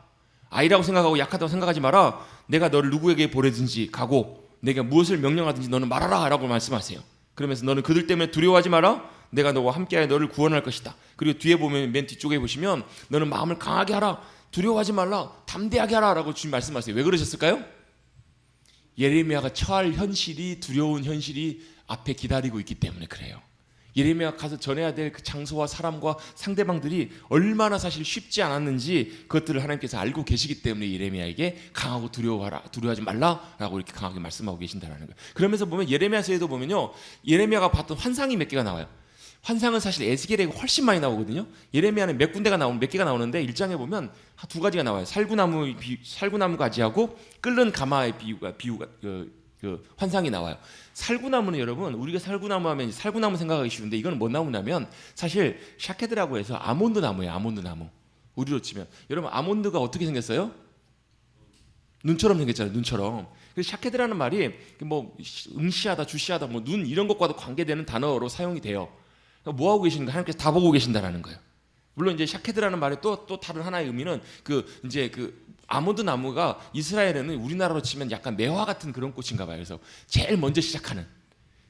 아이라고 생각하고 약하다고 생각하지 마라. 내가 너를 누구에게 보내든지 가고 내가 무엇을 명령하든지 너는 말하라 라고 말씀하세요. 그러면서 너는 그들 때문에 두려워하지 마라. 내가 너와 함께하여 너를 구원할 것이다. 그리고 뒤에 보면 맨 뒤쪽에 보시면 너는 마음을 강하게 하라. 두려워하지 말라. 담대하게 하라 라고 주님 말씀하세요. 왜 그러셨을까요? 예레미야가 처할 현실이 두려운 현실이 앞에 기다리고 있기 때문에 그래요. 예레미야가 가서 전해야 될 그 장소와 사람과 상대방들이 얼마나 사실 쉽지 않았는지 그것들을 하나님께서 알고 계시기 때문에 예레미야에게 강하고 두려워하지 말라라고 이렇게 강하게 말씀하고 계신다는 거예요. 그러면서 보면 예레미야서에도 보면요, 예레미야가 봤던 환상이 몇 개가 나와요. 환상은 사실 에스겔에게 훨씬 많이 나오거든요. 예레미야는 몇 개가 나오는데 1장에 보면 두 가지가 나와요. 살구나무 가지하고 끓는 가마의 비유가 그 환상이 나와요. 살구나무는 여러분 우리가 살구나무 하면 살구나무 생각하기 쉬운데 이거는 뭔 나무냐면 사실 샤케드라고 해서 아몬드 나무예요. 아몬드 나무. 우리로 치면 여러분 아몬드가 어떻게 생겼어요? 눈처럼 생겼잖아요. 눈처럼. 그래서 샤케드라는 말이 뭐 응시하다, 주시하다, 뭐 눈 이런 것과도 관계되는 단어로 사용이 돼요. 뭐 하고 계신가? 하나님께서 다 보고 계신다라는 거예요. 물론 이제 샤케드라는 말의 또 다른 하나의 의미는 그 아몬드 나무가 이스라엘에는 우리나라로 치면 약간 매화 같은 그런 꽃인가 봐요. 그래서 제일 먼저 시작하는.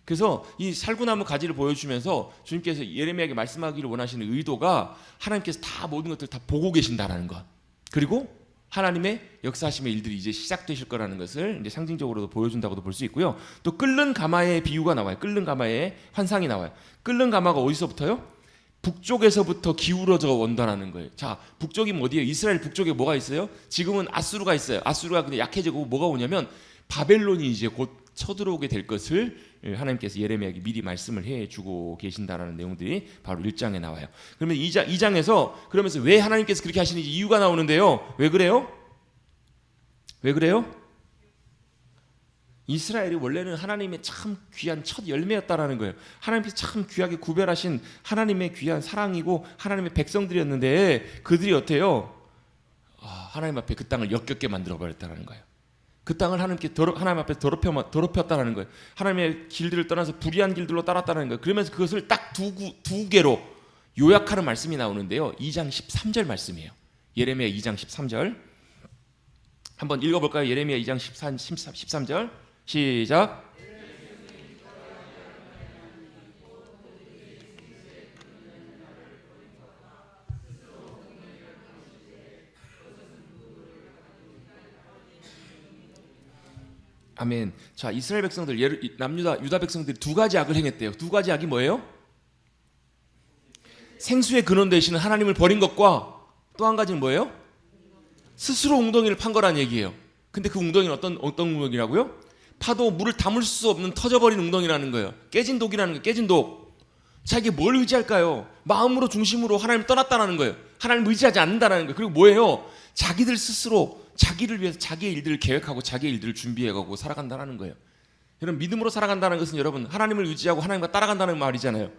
그래서 이 살구나무 가지를 보여주면서 주님께서 예레미야에게 말씀하기를 원하시는 의도가 하나님께서 다 모든 것들을 다 보고 계신다라는 것. 그리고 하나님의 역사하심의 일들이 이제 시작되실 거라는 것을 이제 상징적으로도 보여준다고도 볼 수 있고요. 또 끓는 가마의 비유가 나와요. 끓는 가마의 환상이 나와요. 끓는 가마가 어디서부터요? 북쪽에서부터 기울어져 온다라는 거예요. 자, 북쪽이 어디예요? 이스라엘 북쪽에 뭐가 있어요? 지금은 아수르가 있어요. 아수르가 근데 약해지고 뭐가 오냐면 바벨론이 이제 곧 쳐들어오게 될 것을 하나님께서 예레미야에게 미리 말씀을 해주고 계신다라는 내용들이 바로 1장에 나와요. 그러면 2장에서 그러면서 왜 하나님께서 그렇게 하시는지 이유가 나오는데요. 왜 그래요? 왜 그래요? 이스라엘이 원래는 하나님의 참 귀한 첫 열매였다라는 거예요. 하나님께서 참 귀하게 구별하신 하나님의 귀한 사랑이고 하나님의 백성들이었는데 그들이 어때요? 하나님 앞에 그 땅을 역겹게 만들어 버렸다는 거예요. 그 땅을 하나님 앞에 더럽혔다는 거예요. 하나님의 길들을 떠나서 불의한 길들로 따랐다는 거예요. 그러면서 그것을 딱 두 개로 요약하는 말씀이 나오는데요. 2장 13절 말씀이에요. 예레미야 2장 13절 한번 읽어볼까요? 예레미야 2장 13절 시작. 아멘. 자, 이스라엘 백성들, 유다 백성들이 두 가지 악을 행했대요. 두 가지 악이 뭐예요? 생수의 근원 되시는 하나님을 버린 것과 또 한 가지는 뭐예요? 스스로 웅덩이를 판 거란 얘기예요. 근데 그 웅덩이는 어떤 웅덩이라고요? 파도 물을 담을 수 없는 터져버린 웅덩이라는 거예요. 깨진 독이라는 거예요. 깨진 독. 자, 이게 뭘 의지할까요? 마음으로 중심으로 하나님을 떠났다는 거예요. 하나님을 의지하지 않는다는 거예요. 그리고 뭐예요? 자기들 스스로 자기를 위해서 자기의 일들을 계획하고 자기의 일들을 준비해가고 살아간다는 거예요. 여러분 믿음으로 살아간다는 것은 여러분 하나님을 의지하고 하나님과 따라간다는 말이잖아요.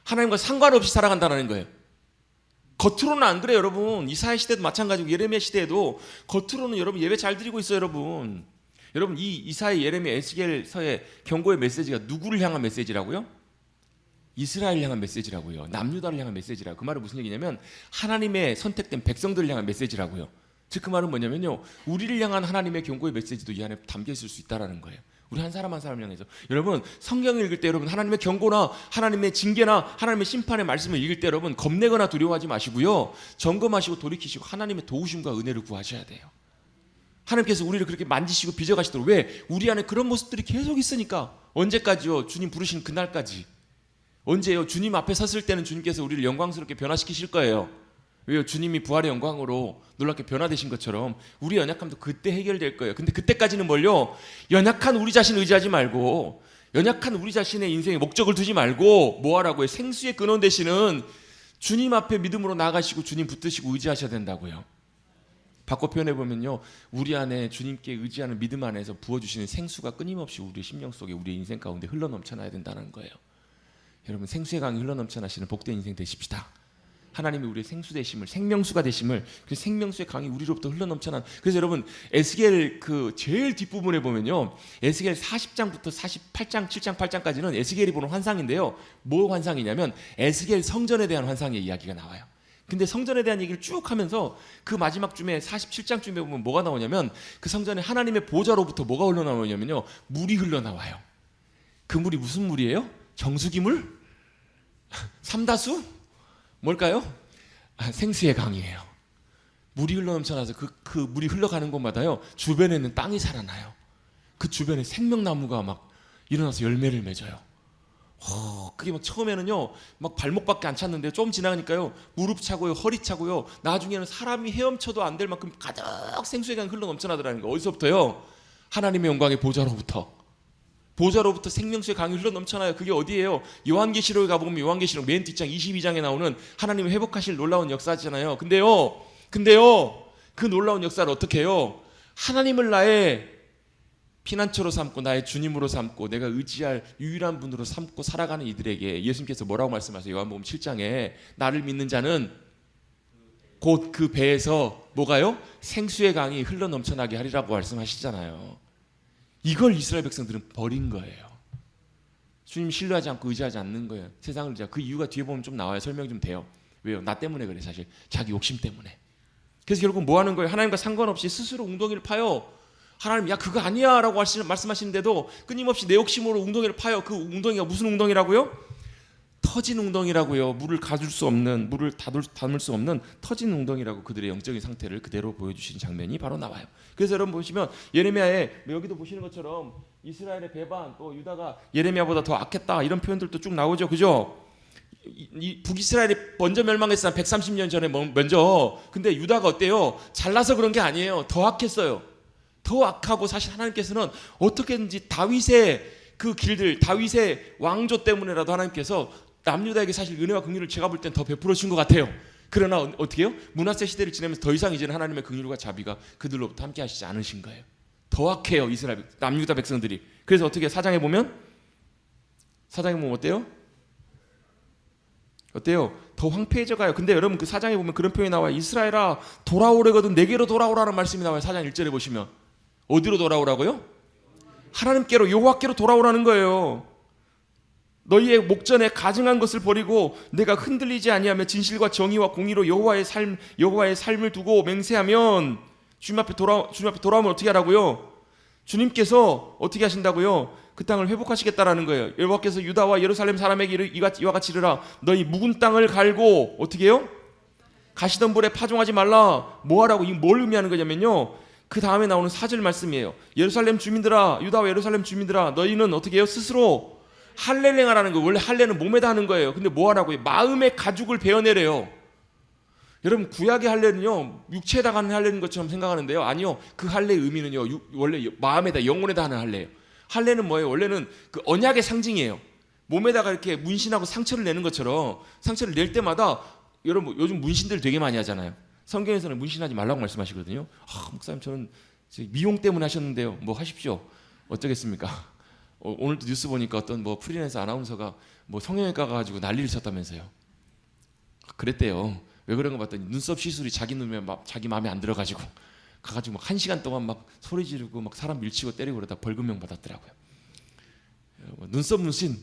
하나님과 상관없이 살아간다는 거예요. 겉으로는 안 그래요, 여러분. 이사야 시대도 마찬가지고 예레미야 시대에도 겉으로는 여러분 예배 잘 드리고 있어요, 여러분. 여러분 이 이사야, 예레미야, 에스겔서의 경고의 메시지가 누구를 향한 메시지라고요? 이스라엘 향한 메시지라고요. 남유다를 향한 메시지라고. 그 말은 무슨 얘기냐면 하나님의 선택된 백성들을 향한 메시지라고요. 즉 그 말은 뭐냐면요, 우리를 향한 하나님의 경고의 메시지도 이 안에 담겨 있을 수 있다라는 거예요. 우리 한 사람 한 사람을 향해서. 여러분 성경을 읽을 때 여러분 하나님의 경고나 하나님의 징계나 하나님의 심판의 말씀을 읽을 때 여러분 겁내거나 두려워하지 마시고요, 점검하시고 돌이키시고 하나님의 도우심과 은혜를 구하셔야 돼요. 하나님께서 우리를 그렇게 만지시고 빚어가시도록. 왜? 우리 안에 그런 모습들이 계속 있으니까. 언제까지요? 주님 부르신 그날까지. 언제요? 주님 앞에 섰을 때는 주님께서 우리를 영광스럽게 변화시키실 거예요. 왜요? 주님이 부활의 영광으로 놀랍게 변화되신 것처럼 우리 연약함도 그때 해결될 거예요. 근데 그때까지는 뭘요? 연약한 우리 자신 의지하지 말고, 연약한 우리 자신의 인생에 목적을 두지 말고 뭐 하라고요? 생수의 근원 되시는 주님 앞에 믿음으로 나아가시고 주님 붙드시고 의지하셔야 된다고요. 바꿔 표현해보면요, 우리 안에 주님께 의지하는 믿음 안에서 부어주시는 생수가 끊임없이 우리의 심령 속에 우리의 인생 가운데 흘러넘쳐나야 된다는 거예요. 여러분 생수의 강이 흘러넘쳐나시는 복된 인생 되십시다. 하나님이 우리의 생수 되심을, 생명수가 되심을, 그 생명수의 강이 우리로부터 흘러넘쳐난. 그래서 여러분 에스겔 그 제일 뒷부분에 보면요, 에스겔 40장부터 48장, 7장, 8장까지는 에스겔이 보는 환상인데요. 뭐 환상이냐면 에스겔 성전에 대한 환상의 이야기가 나와요. 근데 성전에 대한 얘기를 쭉 하면서 그 마지막 쯤에 47장쯤에 보면 뭐가 나오냐면 그 성전에 하나님의 보좌로부터 뭐가 흘러나오냐면요, 물이 흘러나와요. 그 물이 무슨 물이에요? 정수기 물? 삼다수? 뭘까요? 생수의 강이에요. 물이 흘러넘쳐나서 그 물이 흘러가는 곳마다요, 주변에는 땅이 살아나요. 그 주변에 생명나무가 막 일어나서 열매를 맺어요. 그게 막 처음에는요, 막 발목밖에 안 찼는데 좀 지나가니까요, 무릎 차고요, 허리 차고요, 나중에는 사람이 헤엄쳐도 안 될 만큼 가득 생수의 강이 흘러넘쳐나더라는 거. 어디서부터요? 하나님의 영광의 보좌로부터 생명수의 강이 흘러넘쳐나요. 그게 어디예요? 요한계시록에 가보면 요한계시록 맨 뒷장 22장에 나오는 하나님이 회복하실 놀라운 역사잖아요. 근데요, 그 놀라운 역사를 어떻게 해요? 하나님을 나의 피난처로 삼고 나의 주님으로 삼고 내가 의지할 유일한 분으로 삼고 살아가는 이들에게 예수님께서 뭐라고 말씀하세요? 요한복음 7장에 나를 믿는 자는 곧 그 배에서 뭐가요? 생수의 강이 흘러넘쳐나게 하리라고 말씀하시잖아요. 이걸 이스라엘 백성들은 버린 거예요. 주님 신뢰하지 않고 의지하지 않는 거예요. 세상을 의지하고. 그 이유가 뒤에 보면 좀 나와요. 설명 좀 돼요. 왜요? 나 때문에 그래. 사실 자기 욕심 때문에. 그래서 결국 뭐 하는 거예요? 하나님과 상관없이 스스로 웅덩이를 파요. 하나님, 야 그거 아니야 라고 말씀하시는데도 끊임없이 내 욕심으로 웅덩이를 파요. 그 웅덩이가 무슨 웅덩이라고요? 터진 웅덩이라고요. 물을 가둘 수 없는, 물을 담을 수 없는 터진 웅덩이라고 그들의 영적인 상태를 그대로 보여주신 장면이 바로 나와요. 그래서 여러분 보시면 예레미야에 여기도 보시는 것처럼 이스라엘의 배반, 또 유다가 예레미야보다 더 악했다, 이런 표현들도 쭉 나오죠. 그죠? 이 북이스라엘이 먼저 멸망했어요. 130년 전에 먼저. 근데 유다가 어때요? 잘나서 그런 게 아니에요. 더 악했어요. 더 악하고, 사실 하나님께서는 어떻게든지 다윗의 그 길들, 다윗의 왕조 때문에라도 하나님께서 남유다에게 사실 은혜와 긍휼을 제가 볼 땐 더 베풀어 준 것 같아요. 그러나 어떻게 해요? 므낫세 시대를 지나면서 더 이상 이제는 하나님의 긍휼과 자비가 그들로부터 함께 하시지 않으신 거예요. 더 악해요, 이스라엘 남유다 백성들이. 그래서 어떻게 사장에 보면 어때요? 더 황폐해져 가요. 근데 여러분 그 사장에 보면 그런 표현이 나와요. 이스라엘아 돌아오래거든 내게로 돌아오라는 말씀이 나와요. 사장 1절에 보시면 어디로 돌아오라고요? 하나님께로, 여호와께로 돌아오라는 거예요. 너희의 목전에 가증한 것을 버리고 내가 흔들리지 아니하며 진실과 정의와 공의로 여호와의 삶을 두고 맹세하면 주님 앞에 돌아오면 어떻게 하라고요? 주님께서 어떻게 하신다고요? 그 땅을 회복하시겠다라는 거예요. 여호와께서 유다와 예루살렘 사람에게 이와 같이 이르라. 너희 묵은 땅을 갈고 어떻게 해요? 가시던 볼에 파종하지 말라. 뭐 하라고? 이 뭘 의미하는 거냐면요, 그 다음에 나오는 4절 말씀이에요. 예루살렘 주민들아, 유다와 예루살렘 주민들아, 너희는 어떻게 해요? 스스로 할례를 행하라는 거예요. 원래 할례는 몸에다 하는 거예요. 근데 뭐 하라고요? 마음의 가죽을 베어내래요. 여러분 구약의 할례는요, 육체에다 하는 할례인 것처럼 생각하는데요, 아니요. 그 할례의 의미는요, 원래 마음에다, 영혼에다 하는 할례예요. 할례는 뭐예요? 원래는 그 언약의 상징이에요. 몸에다가 이렇게 문신하고 상처를 내는 것처럼, 상처를 낼 때마다, 여러분 요즘 문신들 되게 많이 하잖아요. 성경에서는 문신하지 말라고 말씀하시거든요. 목사님 저는 미용 때문에 하셨는데요. 뭐 하십시오. 어쩌겠습니까? 오늘도 뉴스 보니까 어떤 뭐 프리랜서 아나운서가 뭐 성형외과 가가지고 난리를 쳤다면서요. 그랬대요. 왜 그런 거 봤더니 눈썹 시술이 자기 눈에 자기 마음에 안 들어가지고 가가지고 막 1시간 동안 막 소리 지르고 막 사람 밀치고 때리고 그러다 벌금형 받았더라고요. 눈썹 문신,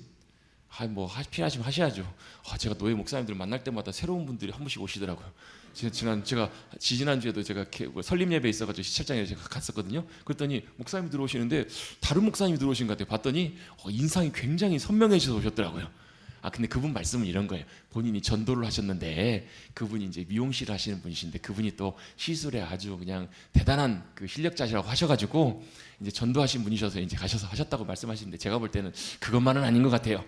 뭐 필요하시면 하셔야죠. 제가 노예 목사님들 만날 때마다 새로운 분들이 한 분씩 오시더라고요. 제가 지난주에도 제가 설립 예배 있어가지고 시찰장에 제가 갔었거든요. 그랬더니 목사님 들어오시는데 다른 목사님이 들어오신 것 같아요. 봤더니 인상이 굉장히 선명해져서 오셨더라고요. 근데 그분 말씀은 이런 거예요. 본인이 전도를 하셨는데 그분이 이제 미용실을 하시는 분이신데 그분이 또 시술에 아주 그냥 대단한 그 실력자시라고 하셔가지고 이제 전도하신 분이셔서 이제 가셔서 하셨다고 말씀하시는데, 제가 볼 때는 그것만은 아닌 것 같아요.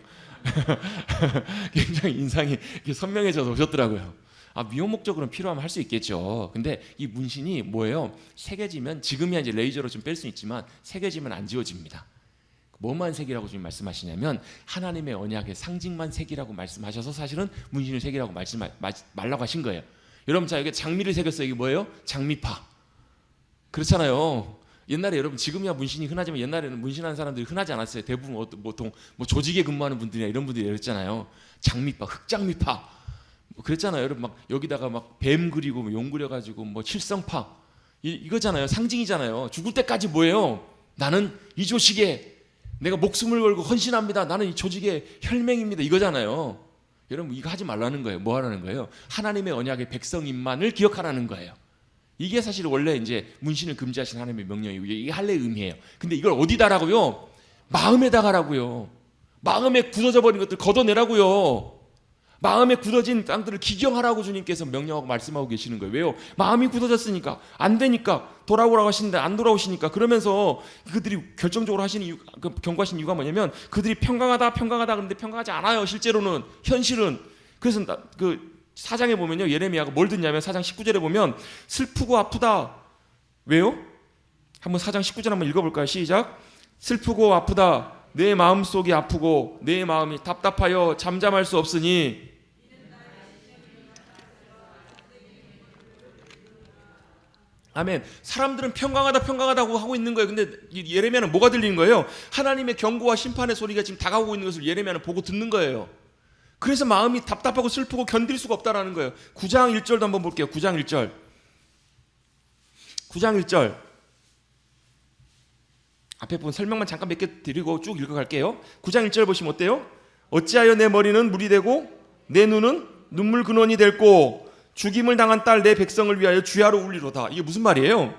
굉장히 인상이 선명해져서 오셨더라고요. 미용 목적으로는 필요하면 할 수 있겠죠. 근데 이 문신이 뭐예요? 새겨지면, 지금이야 이제 레이저로 좀 뺄 수 있지만 새겨지면 안 지워집니다. 뭐만 새기라고 지금 말씀하시냐면 하나님의 언약의 상징만 새기라고 말씀하셔서 사실은 문신을 새기라고 말라고 하신 거예요. 여러분 자 여기 장미를 새겼어요. 이게 뭐예요? 장미파. 그렇잖아요. 옛날에 여러분 지금이야 문신이 흔하지만 옛날에는 문신하는 사람들이 흔하지 않았어요. 대부분 보통 뭐 조직에 근무하는 분들이나 이런 분들이 그랬잖아요. 장미파, 흑장미파 뭐 그랬잖아요. 여러분 막 여기다가 막 뱀 그리고 뭐 용 그려가지고 뭐 칠성파 이거잖아요. 상징이잖아요. 죽을 때까지 뭐예요? 나는 이 조직에 내가 목숨을 걸고 헌신합니다. 나는 이 조직의 혈맹입니다. 이거잖아요. 여러분 이거 하지 말라는 거예요. 뭐 하라는 거예요? 하나님의 언약의 백성임만을 기억하라는 거예요. 이게 사실 원래 이제 문신을 금지하신 하나님의 명령이고 이게 할례의 의미예요. 근데 이걸 어디다라고요? 마음에다 가라고요. 마음에 굳어져 버린 것들 걷어내라고요. 마음에 굳어진 땅들을 기경하라고 주님께서 명령하고 말씀하고 계시는 거예요. 왜요? 마음이 굳어졌으니까 안 되니까 돌아오라고 하시는데 안 돌아오시니까 그러면서 그들이 결정적으로 하시는 이유, 경고하시는 이유가 뭐냐면 그들이 평강하다 그런데 평강하지 않아요. 실제로는 현실은. 그래서 그 사장에 보면요 예레미야가 뭘 듣냐면 사장 19절에 보면 슬프고 아프다. 왜요? 한번 사장 19절 한번 읽어볼까요? 시작. 슬프고 아프다. 내 마음속이 아프고 내 마음이 답답하여 잠잠할 수 없으니. 아멘. 사람들은 평강하다고 하고 있는 거예요. 근데 예레미야는 뭐가 들리는 거예요? 하나님의 경고와 심판의 소리가 지금 다가오고 있는 것을 예레미야는 보고 듣는 거예요. 그래서 마음이 답답하고 슬프고 견딜 수가 없다라는 거예요. 9장 1절도 한번 볼게요. 9장 1절. 9장 1절. 앞에 부분 설명만 잠깐 몇 개 드리고 쭉 읽어갈게요. 9장 1절 보시면 어때요? 어찌하여 내 머리는 물이 되고 내 눈은 눈물 근원이 됐고 죽임을 당한 딸 내 백성을 위하여 주야로 울리로다. 이게 무슨 말이에요?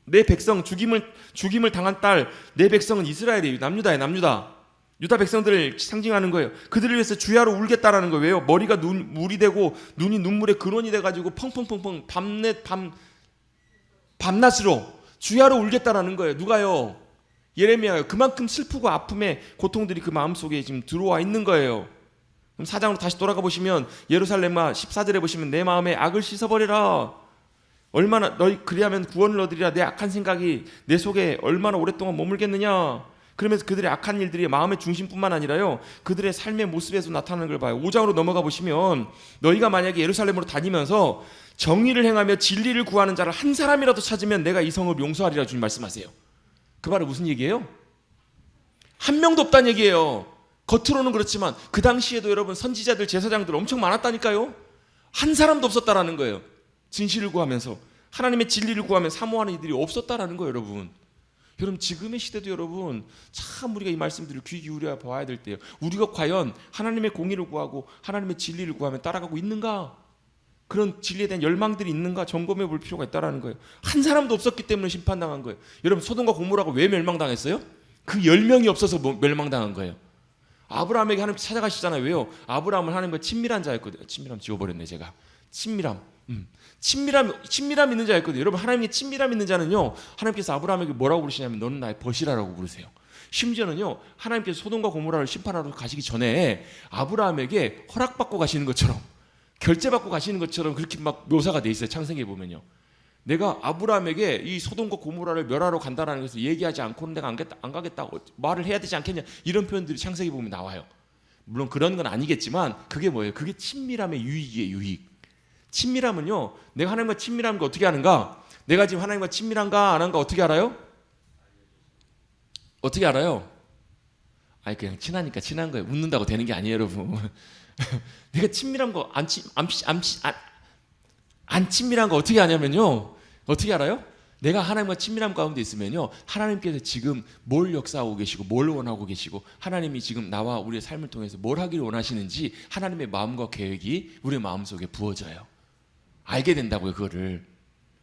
내 백성 죽임을 당한 딸 내 백성은 이스라엘이에요. 남유다예요. 남유다. 유다 백성들을 상징하는 거예요. 그들을 위해서 주야로 울겠다라는 거예요. 왜요? 머리가 물이 되고 눈이 눈물의 근원이 돼가지고 펑펑펑펑 밤낮으로 주야로 울겠다라는 거예요. 누가요? 예레미야요. 그만큼 슬프고 아픔의 고통들이 그 마음속에 지금 들어와 있는 거예요. 그럼 4장으로 다시 돌아가 보시면 예루살렘아 14절에 보시면 내 마음에 악을 씻어버리라. 얼마나 너희 그리하면 구원을 얻으리라. 내 악한 생각이 내 속에 얼마나 오랫동안 머물겠느냐. 그러면서 그들의 악한 일들이 마음의 중심뿐만 아니라요 그들의 삶의 모습에서 나타나는 걸 봐요. 5장으로 넘어가 보시면 너희가 만약에 예루살렘으로 다니면서 정의를 행하며 진리를 구하는 자를 한 사람이라도 찾으면 내가 이 성을 용서하리라 주님 말씀하세요. 그 말은 무슨 얘기예요? 한 명도 없다는 얘기예요. 겉으로는 그렇지만 그 당시에도 여러분 선지자들 제사장들 엄청 많았다니까요. 한 사람도 없었다라는 거예요. 진실을 구하면서 하나님의 진리를 구하며 사모하는 이들이 없었다라는 거예요. 여러분 지금의 시대도 여러분 참 우리가 이 말씀들을 귀 기울여 봐야 될 때예요. 우리가 과연 하나님의 공의를 구하고 하나님의 진리를 구하며 따라가고 있는가? 그런 진리에 대한 열망들이 있는가 점검해 볼 필요가 있다는 거예요. 한 사람도 없었기 때문에 심판당한 거예요. 여러분 소돔과 고모라가 왜 멸망당했어요? 그 10명이 없어서 멸망당한 거예요. 아브라함에게 하나님 찾아가시잖아요. 왜요? 아브라함은 하나님과 친밀한 자였거든요. 친밀함 지워버렸네 제가. 친밀함 있는 자였거든요. 여러분 하나님께 친밀함 있는 자는요 하나님께서 아브라함에게 뭐라고 부르시냐면 너는 나의 벗이라라고 부르세요. 심지어는요 하나님께서 소돔과 고모라를 심판하러 가시기 전에 아브라함에게 허락받고 가시는 것처럼 결제받고 가시는 것처럼 그렇게 막 묘사가 돼 있어요. 창세기에 보면요. 내가 아브라함에게 이 소돔과 고모라를 멸하러 간다라는 것을 얘기하지 않고는 내가 안 가겠다 말을 해야 되지 않겠냐 이런 표현들이 창세기 보면 나와요. 물론 그런 건 아니겠지만 그게 뭐예요? 그게 친밀함의 유익이에요. 유익. 친밀함은요 내가 하나님과 친밀한 거 어떻게 아는가? 내가 지금 하나님과 친밀한가 안 한가 어떻게 알아요? 어떻게 알아요? 아니 그냥 친하니까 친한 거예요. 웃는다고 되는 게 아니에요 여러분. 내가 친밀한 거 안 친밀한 거 어떻게 아냐면요 어떻게 알아요? 내가 하나님과 친밀함 가운데 있으면요 하나님께서 지금 뭘 역사하고 계시고 뭘 원하고 계시고 하나님이 지금 나와 우리의 삶을 통해서 뭘 하기를 원하시는지 하나님의 마음과 계획이 우리의 마음속에 부어져요. 알게 된다고요. 그거를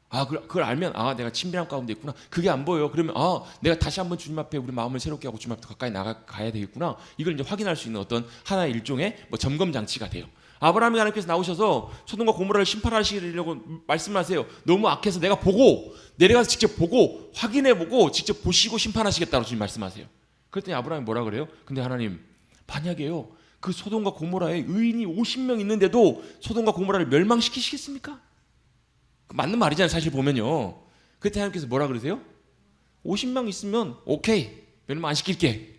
그걸 알면 내가 친밀함 가운데 있구나. 그게 안 보여요. 그러면 내가 다시 한번 주님 앞에 우리 마음을 새롭게 하고 주님 앞에 가까이 나가야 되겠구나. 이걸 이제 확인할 수 있는 어떤 하나의 일종의 점검 장치가 돼요. 아브라함이 하나님께서 나오셔서 소돔과 고모라를 심판하시려고 말씀하세요. 너무 악해서 내가 보고 내려가서 직접 보고 확인해보고 직접 보시고 심판하시겠다고 주님 말씀하세요. 그랬더니 아브라함이 뭐라 그래요? 근데 하나님 만약에요 그 소돔과 고모라에 의인이 50명 있는데도 소돔과 고모라를 멸망시키시겠습니까? 맞는 말이잖아요. 사실 보면요. 그때 하나님께서 뭐라 그러세요? 50명 있으면 오케이 멸망 안 시킬게.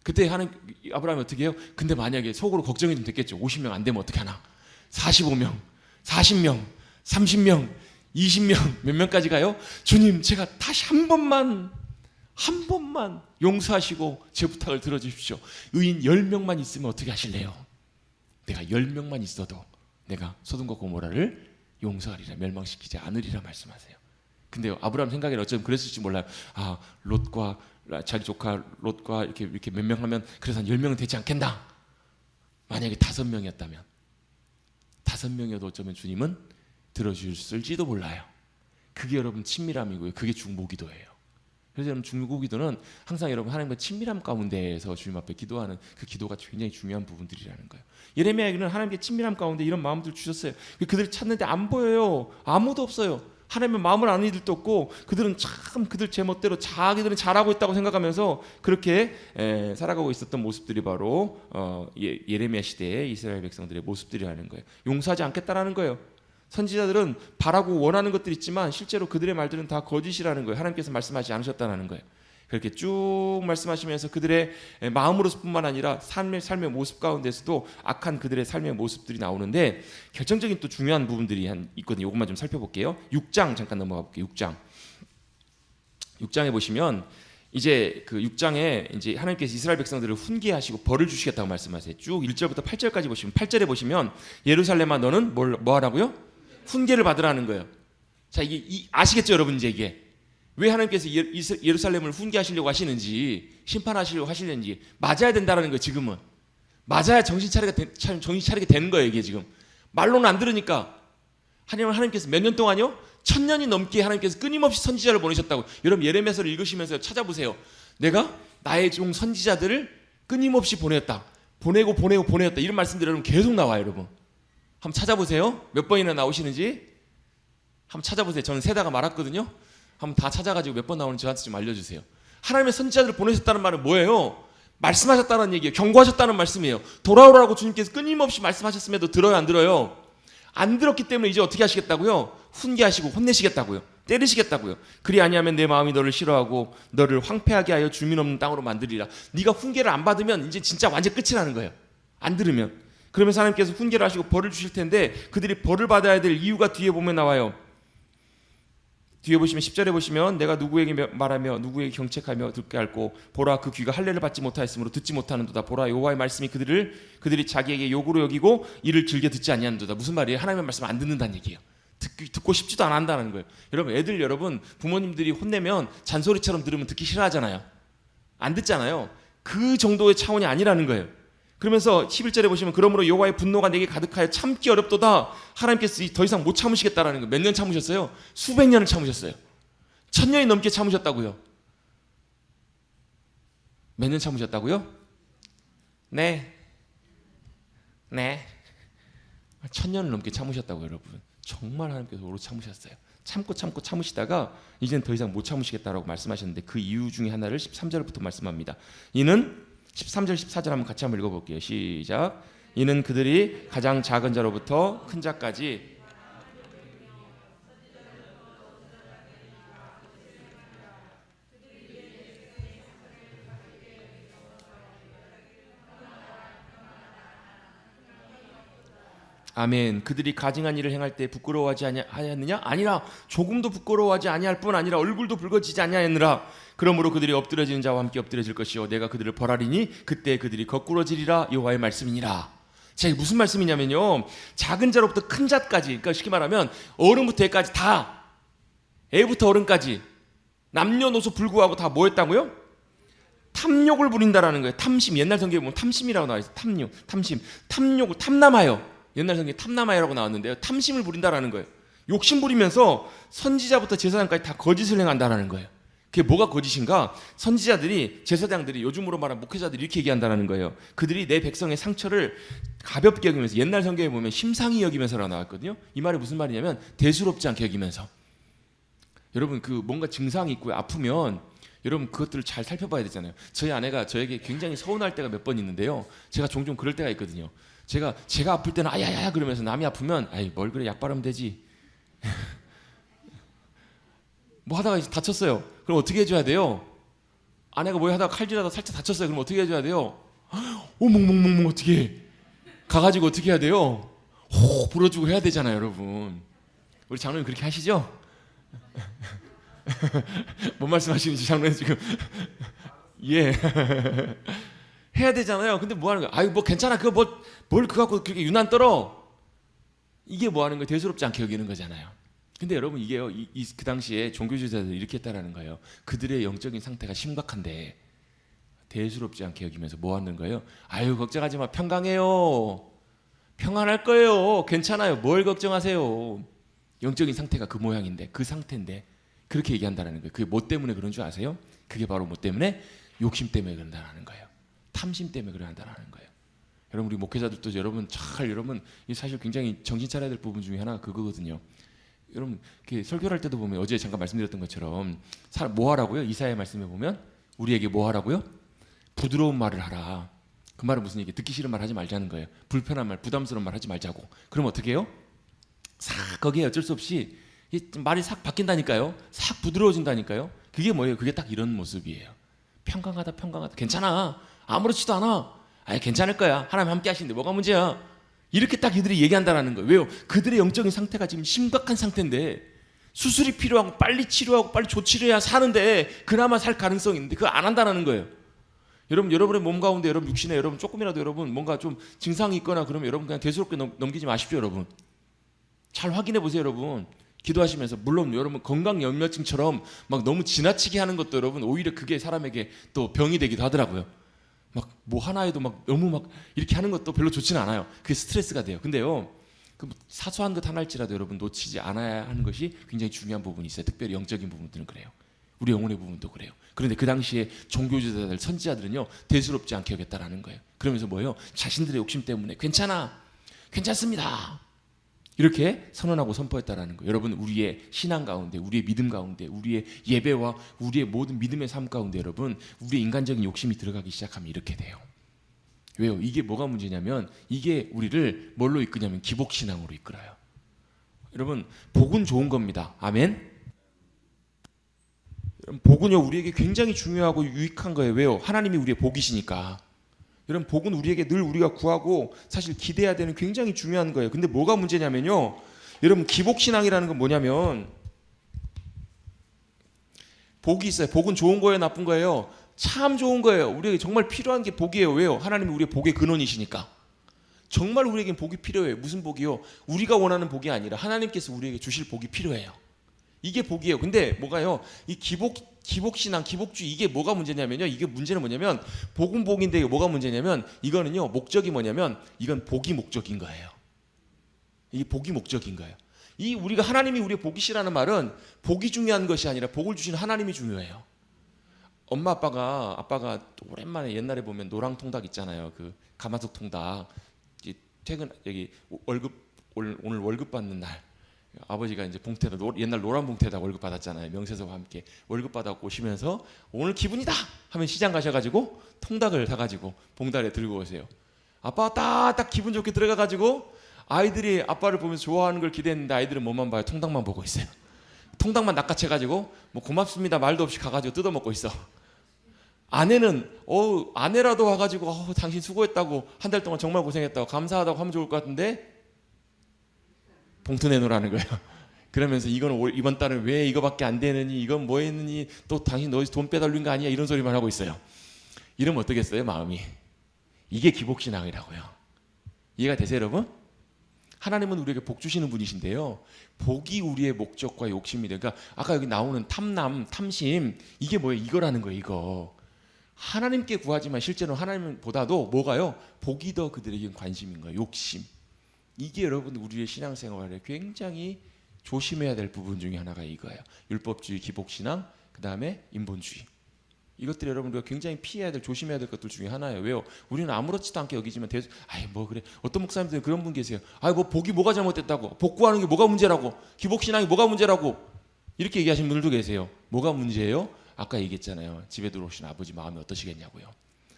그때 아브라함이 어떻게 해요? 근데 만약에 속으로 걱정이 좀 됐겠죠. 50명 안 되면 어떻게 하나? 45명, 40명, 30명 20명 몇 명까지 가요? 주님, 제가 다시 한 번만 용서하시고 제 부탁을 들어주십시오. 의인 10명만 있으면 어떻게 하실래요? 내가 10명만 있어도 내가 소돔과 고모라를 용서하리라, 멸망시키지 않으리라 말씀하세요. 근데 아브라함 생각에는 어쩌면 그랬을지 몰라요. 아, 롯과 자기 조카 롯과 이렇게 몇 명 하면 그래서 한 10명은 되지 않겠나? 만약에 5명이었다면, 5명이어도 어쩌면 주님은 들어주실지도 몰라요. 그게 여러분 친밀함이고요. 그게 중보기도예요. 그래서 여러분 중보기도는 항상 여러분 하나님과 친밀함 가운데에서 주님 앞에 기도하는 그 기도가 굉장히 중요한 부분들이라는 거예요. 예레미야에게는 하나님께 친밀함 가운데 이런 마음들 주셨어요. 그들 찾는데 안 보여요. 아무도 없어요. 하나님의 마음을 아는 이들도 없고, 그들은 참 그들 제멋대로 자기들은 잘하고 있다고 생각하면서 그렇게 살아가고 있었던 모습들이 바로 예레미야 시대의 이스라엘 백성들의 모습들이라는 거예요. 용서하지 않겠다라는 거예요. 선지자들은 바라고 원하는 것들이 있지만 실제로 그들의 말들은 다 거짓이라는 거예요. 하나님께서 말씀하지 않으셨다는 거예요. 그렇게 쭉 말씀하시면서 그들의 마음으로뿐만 아니라 삶의 모습 가운데서도 악한 그들의 삶의 모습들이 나오는데, 결정적인 또 중요한 부분들이 있거든요. 이것만 좀 살펴볼게요. 6장 잠깐 넘어가 볼게요. 6장에 보시면 이제 그 6장에 이제 하나님께서 이스라엘 백성들을 훈계하시고 벌을 주시겠다고 말씀하세요. 쭉 1절부터 8절까지 보시면, 8절에 보시면 예루살렘아 너는 뭐 하라고요? 훈계를 받으라는 거예요. 자, 이게 아시겠죠, 여러분? 이제 이게 왜 하나님께서 예루살렘을 훈계하시려고 하시는지, 심판하시려고 하시는지 맞아야 된다라는 거예요. 지금은 맞아야 정신 차리게 되는 거예요. 이게 지금 말로는 안 들으니까. 하나님께서 몇 년 동안요? 1000년이 넘게 하나님께서 끊임없이 선지자를 보내셨다고. 여러분 예레미야서를 읽으시면서 찾아보세요. 내가 나의 종 선지자들을 끊임없이 보냈다. 보내었다. 이런 말씀들이 여러분 계속 나와요. 여러분 한번 찾아보세요. 몇 번이나 나오시는지 한번 찾아보세요. 저는 세다가 말았거든요. 한번 다 찾아가지고 몇 번 나오는지 저한테 좀 알려주세요. 하나님의 선지자들을 보내셨다는 말은 뭐예요? 말씀하셨다는 얘기예요. 경고하셨다는 말씀이에요. 돌아오라고 주님께서 끊임없이 말씀하셨음에도 들어요, 안 들어요? 안 들었기 때문에 이제 어떻게 하시겠다고요? 훈계하시고 혼내시겠다고요. 때리시겠다고요. 그리 아니하면 내 마음이 너를 싫어하고 너를 황폐하게 하여 주민 없는 땅으로 만들리라. 네가 훈계를 안 받으면 이제 진짜 완전 끝이라는 거예요. 안 들으면. 그러면서 하나님께서 훈계를 하시고 벌을 주실 텐데, 그들이 벌을 받아야 될 이유가 뒤에 보면 나와요. 뒤에 보시면 10절에 보시면 내가 누구에게 말하며 누구에게 경책하며 듣게 할고 보라 그 귀가 할례를 받지 못하였으므로 듣지 못하는도다. 보라 여호와의 말씀이 그들이 자기에게 욕으로 여기고 이를 즐겨 듣지 아니하는도다. 무슨 말이에요? 하나님의 말씀을 안 듣는다는 얘기예요. 듣고 싶지도 안 한다는 거예요. 여러분 부모님들이 혼내면 잔소리처럼 들으면 듣기 싫어하잖아요. 안 듣잖아요. 그 정도의 차원이 아니라는 거예요. 그러면서 11절에 보시면 그러므로 여호와의 분노가 내게 가득하여 참기 어렵도다. 하나님께서 더 이상 못 참으시겠다라는 거예요. 몇 년 참으셨어요? 수백 년을 참으셨어요. 1000년이 넘게 참으셨다고요. 몇 년 참으셨다고요? 네. 1000년을 넘게 참으셨다고요. 여러분 정말 하나님께서 오래 참으셨어요. 참으시다가 이제는 더 이상 못 참으시겠다라고 말씀하셨는데, 그 이유 중에 하나를 13절부터 말씀합니다. 이는 13절 14절 한번 같이 한번 읽어볼게요. 시작. 이는 그들이 가장 작은 자로부터 큰 자까지 아멘. 그들이 가증한 일을 행할 때 부끄러워하지 아니하였느냐? 아니라 조금도 부끄러워하지 아니할 뿐 아니라 얼굴도 붉어지지 아니하였느라. 그러므로 그들이 엎드려지는 자와 함께 엎드려질 것이요 내가 그들을 벌하리니 그때 그들이 거꾸러지리라. 여호와의 말씀이니라. 자, 이게 무슨 말씀이냐면요, 작은 자로부터 큰 자까지, 그러니까 쉽게 말하면 어른부터 애까지 다, 애부터 어른까지 남녀노소 불구하고 다 뭐 했다고요? 탐욕을 부린다라는 거예요. 탐심. 옛날 성경에 보면 탐심이라고 나와 있어요. 탐욕을 탐남하여. 옛날 성경에 탐남하여라고 나왔는데요, 탐심을 부린다라는 거예요. 욕심 부리면서 선지자부터 제사장까지 다 거짓을 행한다라는 거예요. 그게 뭐가 거짓인가? 선지자들이, 제사장들이, 요즘으로 말하면 목회자들이 이렇게 얘기한다는 거예요. 그들이 내 백성의 상처를 가볍게 여기면서, 옛날 성경에 보면 심상히 여기면서라고 나왔거든요. 이 말이 무슨 말이냐면 대수롭지 않게 여기면서. 여러분 뭔가 증상이 있고 아프면 여러분 그것들을 잘 살펴봐야 되잖아요. 저희 아내가 저에게 굉장히 서운할 때가 몇 번 있는데요, 제가 종종 그럴 때가 있거든요. 제가 아플 때는 아야야 그러면서, 남이 아프면 아이 뭘 그래, 약 바르면 되지. 뭐 하다가 다쳤어요. 그럼 어떻게 해줘야 돼요? 아내가 뭐 하다가 칼질하다 살짝 다쳤어요. 그럼 어떻게 해줘야 돼요? 멍 어떻게 해? 가가지고 어떻게 해야 돼요? 호 불어주고 해야 되잖아요, 여러분. 우리 장로님 그렇게 하시죠? 뭔 말씀하시는지 장로님 지금 예 해야 되잖아요. 근데 뭐 하는 거야? 아유 뭐 괜찮아. 그거 뭘 그거 갖고 그렇게 유난 떨어? 이게 뭐 하는 거예요? 대수롭지 않게 여기는 거잖아요. 근데 여러분 이게요, 그 당시에 종교주의자들이 이렇게 했다라는 거예요. 그들의 영적인 상태가 심각한데 대수롭지 않게 여기면서 뭐 하는 거예요? 아유 걱정하지 마, 평강해요, 평안할 거예요, 괜찮아요, 뭘 걱정하세요. 영적인 상태가 그 모양인데, 그 상태인데 그렇게 얘기한다는 거예요. 그게 뭐 때문에 그런 줄 아세요? 그게 바로 뭐 때문에? 욕심 때문에 그런다는 거예요. 탐심 때문에 그런다는 거예요. 여러분 우리 목회자들도 여러분 이 사실 굉장히 정신 차려야 될 부분 중에 하나가 그거거든요. 여러분 설교를 할 때도 보면 어제 잠깐 말씀드렸던 것처럼 뭐 하라고요? 이사야 말씀에 보면 우리에게 뭐 하라고요? 부드러운 말을 하라. 그 말은 무슨 얘기? 듣기 싫은 말 하지 말자는 거예요. 불편한 말, 부담스러운 말 하지 말자고. 그럼 어떻게 해요? 싹 거기에 어쩔 수 없이 말이 싹 바뀐다니까요. 싹 부드러워진다니까요. 그게 뭐예요? 그게 딱 이런 모습이에요. 평강하다, 괜찮아, 아무렇지도 않아, 아이 괜찮을 거야, 하나님 함께 하시는데 뭐가 문제야, 이렇게 딱 이들이 얘기한다라는 거예요. 왜요? 그들의 영적인 상태가 지금 심각한 상태인데 수술이 필요하고 빨리 치료하고 빨리 조치를 해야 사는데 그나마 살 가능성이 있는데 그거 안 한다는 거예요. 여러분의 몸 가운데, 여러분 육신에 여러분 조금이라도 여러분 뭔가 좀 증상이 있거나 그러면 여러분 그냥 대수롭게 넘기지 마십시오. 여러분 잘 확인해 보세요. 여러분 기도하시면서, 물론 여러분 건강연료증처럼 막 너무 지나치게 하는 것도 여러분 오히려 그게 사람에게 또 병이 되기도 하더라고요. 막 뭐 하나에도 막 너무 막 이렇게 하는 것도 별로 좋지는 않아요. 그게 스트레스가 돼요. 근데요, 그 사소한 것 하나일지라도 여러분 놓치지 않아야 하는 것이 굉장히 중요한 부분이 있어요. 특별히 영적인 부분들은 그래요. 우리 영혼의 부분도 그래요. 그런데 그 당시에 종교주의자들, 선지자들은요 대수롭지 않게 여겼다라는 거예요. 그러면서 뭐예요? 자신들의 욕심 때문에 괜찮습니다, 이렇게 선언하고 선포했다라는 거예요. 여러분 우리의 신앙 가운데, 우리의 믿음 가운데, 우리의 예배와 우리의 모든 믿음의 삶 가운데 여러분 우리의 인간적인 욕심이 들어가기 시작하면 이렇게 돼요. 왜요? 이게 뭐가 문제냐면 이게 우리를 뭘로 이끄냐면 기복신앙으로 이끌어요. 여러분 복은 좋은 겁니다. 아멘. 여러분 복은요 우리에게 굉장히 중요하고 유익한 거예요. 왜요? 하나님이 우리의 복이시니까. 여러분 복은 우리에게 늘 우리가 구하고 사실 기대해야 되는 굉장히 중요한 거예요. 근데 뭐가 문제냐면요, 여러분 기복신앙이라는 건 뭐냐면 복이 있어요. 복은 좋은 거예요, 나쁜 거예요? 참 좋은 거예요. 우리에게 정말 필요한 게 복이에요. 왜요? 하나님이 우리의 복의 근원이시니까. 정말 우리에겐 복이 필요해요. 무슨 복이요? 우리가 원하는 복이 아니라 하나님께서 우리에게 주실 복이 필요해요. 이게 복이에요. 근데 뭐가요? 이 기복신앙, 기복주의, 이게 뭐가 문제냐면요, 이게 문제는 뭐냐면 복은 복인데 뭐가 문제냐면 이거는요 목적이 뭐냐면 이건 복이 목적인 거예요. 이게 복이 목적인 거예요. 이 우리가 하나님이 우리의 복이시라는 말은 복이 중요한 것이 아니라 복을 주시는 하나님이 중요해요. 엄마 아빠가 오랜만에 옛날에 보면 노랑통닭 있잖아요. 그 가마솥 통닭. 퇴근 여기 오늘 월급 받는 날 아버지가 이제 봉투에다 옛날 노란 봉투에다 월급 받았잖아요. 명세서와 함께 월급 받아 오시면서 오늘 기분이다 하면 시장 가셔가지고 통닭을 사가지고 봉다리에 들고 오세요. 아빠가 딱 기분 좋게 들어가가지고 아이들이 아빠를 보면서 좋아하는 걸 기대했는데 아이들은 뭐만 봐요? 통닭만 보고 있어요. 통닭만 낚아채가지고 뭐 고맙습니다 말도 없이 가가지고 뜯어먹고 있어. 아내는 아내라도 와가지고 당신 수고했다고, 한 달 동안 정말 고생했다고 감사하다고 하면 좋을 것 같은데 봉투 내놓으라는 거예요. 그러면서 이건 이번 달은 왜 이거밖에 안 되느니, 이건 뭐 했느니, 또 당신 너 돈 빼달린 거 아니야, 이런 소리만 하고 있어요. 이러면 어떻겠어요 마음이? 이게 기복신앙이라고요. 이해가 되세요 여러분? 하나님은 우리에게 복 주시는 분이신데요, 복이 우리의 목적과 욕심이 돼요. 그러니까 아까 여기 나오는 탐남, 탐심, 이게 뭐예요? 이거라는 거예요. 이거 하나님께 구하지만 실제로 하나님보다도 뭐가요? 복이 더 그들에게 관심인 거예요. 욕심. 이게 여러분 우리의 신앙생활에 굉장히 조심해야 될 부분 중에 하나가 이거예요. 율법주의, 기복신앙, 그 다음에 인본주의. 이것들이 여러분 우리가 굉장히 피해야 될, 조심해야 될 것들 중에 하나예요. 왜요? 우리는 아무렇지도 않게 여기지만 뭐 그래. 어떤 목사님들은 그런 분 계세요. 뭐 복이 뭐가 잘못됐다고, 복 구하는 게 뭐가 문제라고, 기복신앙이 뭐가 문제라고 이렇게 얘기하시는 분들도 계세요. 뭐가 문제예요? 아까 얘기했잖아요. 집에 들어오신 아버지 마음이 어떠시겠냐고요.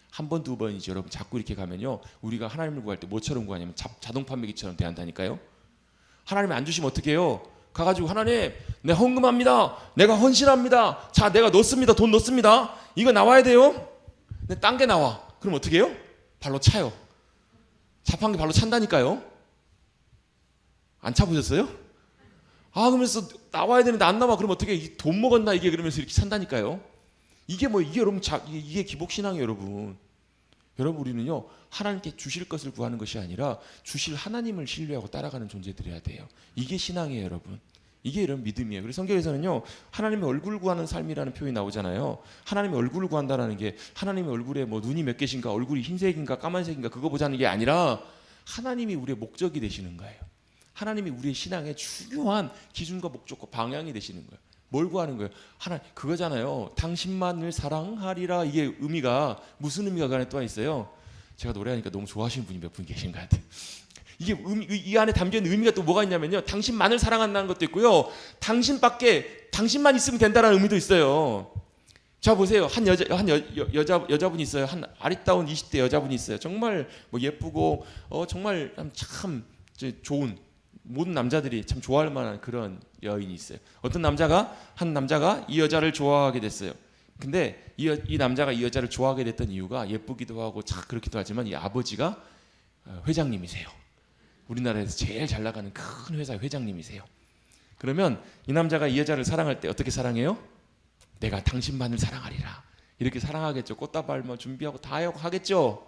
한 번, 두 번이지 여러분. 자꾸 이렇게 가면요 우리가 하나님을 구할 때 뭐처럼 구하냐면 자동 판매기처럼 대한다니까요. 하나님이 안 주시면 어떻게 해요? 가가지고 하나님 내가 헌금합니다, 내가 헌신합니다, 자 내가 넣습니다, 돈 넣습니다, 이거 나와야 돼요. 근데 딴 게 나와. 그럼 어떻게 해요? 발로 차요. 자판기 발로 찬다니까요. 안 차보셨어요? 아 그러면서 나와야 되는데 안 나와. 그럼 어떻게 돈 먹었나 이게 그러면서 이렇게 산다니까요. 이게 뭐 이게 여러분 이게 기복 신앙이에요, 여러분. 여러분 우리는요 하나님께 주실 것을 구하는 것이 아니라 주실 하나님을 신뢰하고 따라가는 존재들이어야 돼요. 이게 신앙이에요, 여러분. 이게 이런 믿음이에요. 그래서 성경에서는요 하나님의 얼굴 구하는 삶이라는 표현이 나오잖아요. 하나님의 얼굴을 구한다라는 게 하나님의 얼굴에 뭐 눈이 몇 개신가, 얼굴이 흰색인가 까만색인가 그거 보자는 게 아니라 하나님이 우리의 목적이 되시는 거예요. 하나님이 우리의 신앙의 중요한 기준과 목적과 방향이 되시는 거예요. 뭘 구하는 거예요? 하나 그거잖아요. 당신만을 사랑하리라. 이게 의미가 무슨 의미가 그 안에 또 있어요. 제가 노래하니까 너무 좋아하시는 분이 몇 분 계신 것 같아요. 이게 이 안에 담겨 있는 의미가 또 뭐가 있냐면요. 당신만을 사랑한다는 것도 있고요. 당신만 있으면 된다는 의미도 있어요. 자 보세요. 한 여자분이 있어요. 한 아리따운 20대 여자분이 있어요. 정말 뭐 예쁘고 정말 참 좋은 모든 남자들이 참 좋아할 만한 그런 여인이 있어요. 한 남자가 이 여자를 좋아하게 됐어요. 근데 이 남자가 이 여자를 좋아하게 됐던 이유가 예쁘기도 하고 참 그렇기도 하지만 이 아버지가 회장님이세요. 우리나라에서 제일 잘 나가는 큰 회사 회장님이세요. 그러면 이 남자가 이 여자를 사랑할 때 어떻게 사랑해요? 내가 당신만을 사랑하리라. 이렇게 사랑하겠죠. 꽃다발 뭐 준비하고 다 하겠죠.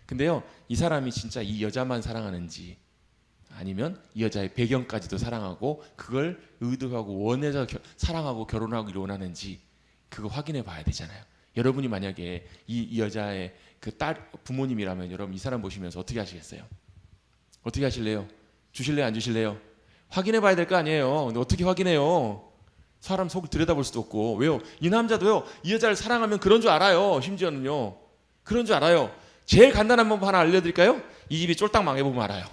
근데요, 이 사람이 진짜 이 여자만 사랑하는지 아니면 이 여자의 배경까지도 사랑하고 그걸 의도하고 원해서 사랑하고 결혼하고 이혼하는지 그거 확인해 봐야 되잖아요. 여러분이 만약에 이 여자의 그 딸 부모님이라면 여러분 이 사람 보시면서 어떻게 하시겠어요? 어떻게 하실래요? 주실래요? 안 주실래요? 확인해 봐야 될 거 아니에요. 근데 어떻게 확인해요? 사람 속을 들여다볼 수도 없고. 왜요? 이 남자도요 이 여자를 사랑하면 그런 줄 알아요. 심지어는요 그런 줄 알아요. 제일 간단한 방법 하나 알려드릴까요? 이 집이 쫄딱 망해보면 알아요.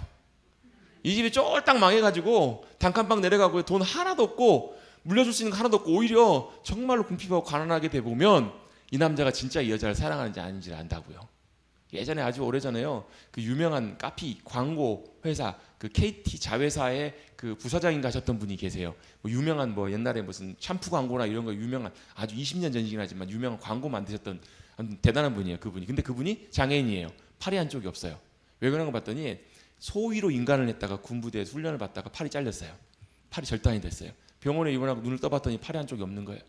이 집이 쫄딱 망해가지고 단칸방 내려가고 돈 하나도 없고 물려줄 수 있는 거 하나도 없고 오히려 정말로 궁핍하고 가난하게 돼보면 이 남자가 진짜 이 여자를 사랑하는지 아닌지를 안다고요. 예전에 아주 오래전에요 그 유명한 카피 광고 회사 그 KT 자회사의 그 부사장인가 하셨던 분이 계세요. 뭐 유명한 뭐 옛날에 무슨 샴푸 광고나 이런 거 유명한 아주 20년 전이긴 하지만 유명한 광고 만드셨던 대단한 분이에요. 그분이. 근데 그분이 장애인이에요. 팔이 한쪽이 없어요. 왜 그런 거 봤더니 소위로 인간을 했다가 군부대에서 훈련을 받다가 팔이 잘렸어요. 팔이 절단이 됐어요. 병원에 입원하고 눈을 떠봤더니 팔이 한쪽이 없는 거예요.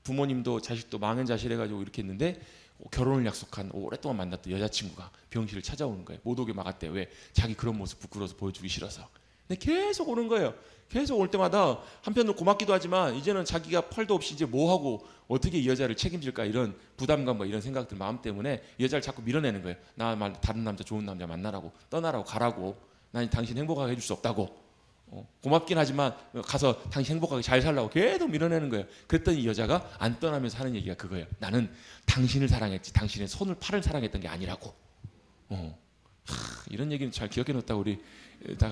부모님도 자식도 망연자실해가지고 이렇게 했는데 결혼을 약속한 오랫동안 만났던 여자친구가 병실을 찾아오는 거예요. 못 오게 막았대요. 왜? 자기 그런 모습 부끄러워서 보여주기 싫어서. 근데 계속 오는 거예요. 계속 올 때마다 한편으로 고맙기도 하지만 이제는 자기가 팔도 없이 이제 뭐 하고 어떻게 이 여자를 책임질까 이런 부담감과 이런 생각들 마음 때문에 이 여자를 자꾸 밀어내는 거예요. 나 다른 남자 좋은 남자 만나라고 떠나라고 가라고. 난 당신 행복하게 해줄 수 없다고. 고맙긴 하지만 가서 당신 행복하게 잘 살라고 계속 밀어내는 거예요. 그랬더니 이 여자가 안 떠나면서 하는 얘기가 그거예요. 나는 당신을 사랑했지 당신의 손을 팔을 사랑했던 게 아니라고. 이런 얘기는 잘 기억해 놓았다 우리 다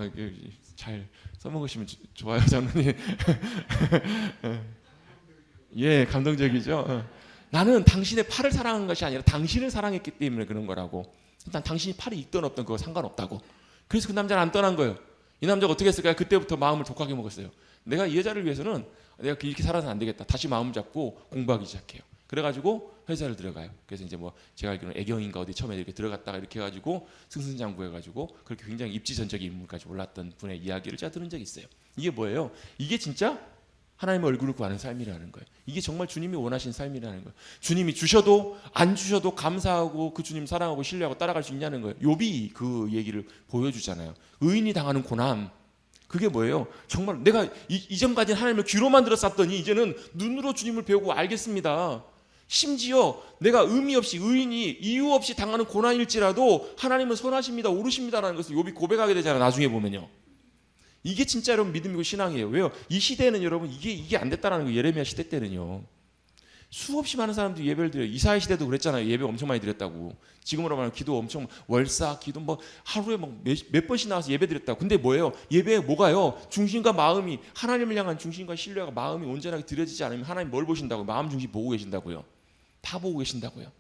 잘 써먹으시면 좋아요 장로님. 예, 감동적이죠. 나는 당신의 팔을 사랑한 것이 아니라 당신을 사랑했기 때문에 그런 거라고. 일단 당신이 팔이 있든 없든 그거 상관없다고. 그래서 그 남자는 안 떠난 거예요. 이 남자가 어떻게 했을까요? 그때부터 마음을 독하게 먹었어요. 내가 이 여자를 위해서는 내가 이렇게 살아서는 안 되겠다. 다시 마음 잡고 공부하기 시작해요. 그래가지고 회사를 들어가요. 그래서 이제 뭐 제가 알기로는 애경인가 어디 처음에 이렇게 들어갔다가 이렇게 해가지고 승승장구해가지고 그렇게 굉장히 입지전적인 인물까지 올랐던 분의 이야기를 제가 들은 적이 있어요. 이게 뭐예요? 이게 진짜 하나님의 얼굴을 구하는 삶이라는 거예요. 이게 정말 주님이 원하신 삶이라는 거예요. 주님이 주셔도 안 주셔도 감사하고 그 주님 사랑하고 신뢰하고 따라갈 수 있냐는 거예요. 욥이 그 얘기를 보여주잖아요. 의인이 당하는 고난. 그게 뭐예요? 정말 내가 이전까지는 하나님을 귀로만 들었었더니 이제는 눈으로 주님을 배우고 알겠습니다. 심지어 내가 의미 없이 의인이 이유 없이 당하는 고난일지라도 하나님은 선하십니다. 옳으십니다라는 것을 욥이 고백하게 되잖아요. 나중에 보면요. 이게 진짜 여러분 믿음이고 신앙이에요. 왜요? 이 시대에는 여러분 이게 안 됐다라는 거예요. 예레미야 시대 때는요. 수없이 많은 사람들이 예배를 드려요. 이사야 시대도 그랬잖아요. 예배 엄청 많이 드렸다고. 지금으로 말하면 기도 엄청 월사 기도 뭐 하루에 몇 번씩 나와서 예배 드렸다고. 근데 뭐예요? 예배에 뭐가요? 중심과 마음이 하나님을 향한 중심과 신뢰가 마음이 온전하게 드려지지 않으면 하나님 뭘 보신다고요? 마음 중심 보고 계신다고요. 다 보고 계신다고요.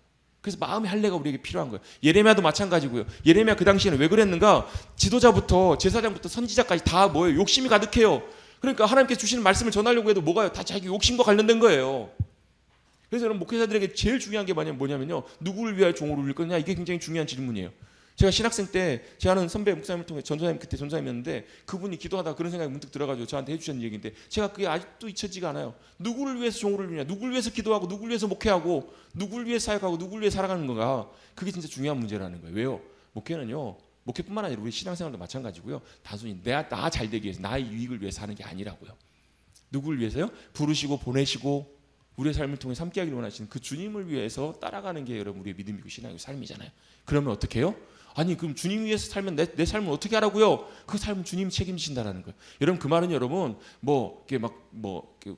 그래서 마음의 할례가 우리에게 필요한 거예요. 예레미야도 마찬가지고요. 예레미야 그 당시에는 왜 그랬는가? 지도자부터 제사장부터 선지자까지 다 뭐예요? 욕심이 가득해요. 그러니까 하나님께서 주시는 말씀을 전하려고 해도 뭐가요? 다 자기 욕심과 관련된 거예요. 그래서 여러분 목회자들에게 제일 중요한 게 뭐냐면요. 누구를 위하여 종으로 울릴 거냐? 이게 굉장히 중요한 질문이에요. 제가 신학생 때 제 아는 선배 목사님을 통해 전도사님, 그때 전도사님이었는데 그분이 기도하다가 그런 생각이 문득 들어가지고 저한테 해주신 얘기인데 제가 그게 아직도 잊혀지가 않아요. 누구를 위해서 종을 위냐, 누구를 위해서 기도하고, 누구를 위해서 목회하고, 누구를 위해서 사역하고, 누구를 위해서 살아가는 건가. 그게 진짜 중요한 문제라는 거예요. 왜요? 목회는요, 목회뿐만 아니라 우리 신앙생활도 마찬가지고요. 단순히 나 잘 되기 위해서, 나의 유익을 위해서 하는 게 아니라고요. 누구를 위해서요? 부르시고 보내시고 우리의 삶을 통해 함께 하기를 원하시는 그 주님을 위해서 따라가는 게 여러분 우리의 믿음이고 신앙이고 삶이잖아요. 그러면 어떻게 해요? 아니 그럼 주님 위해서 살면 내 삶을 어떻게 하라고요? 그 삶은 주님이 책임지신다라는 거예요. 여러분 그 말은 여러분 뭐 이게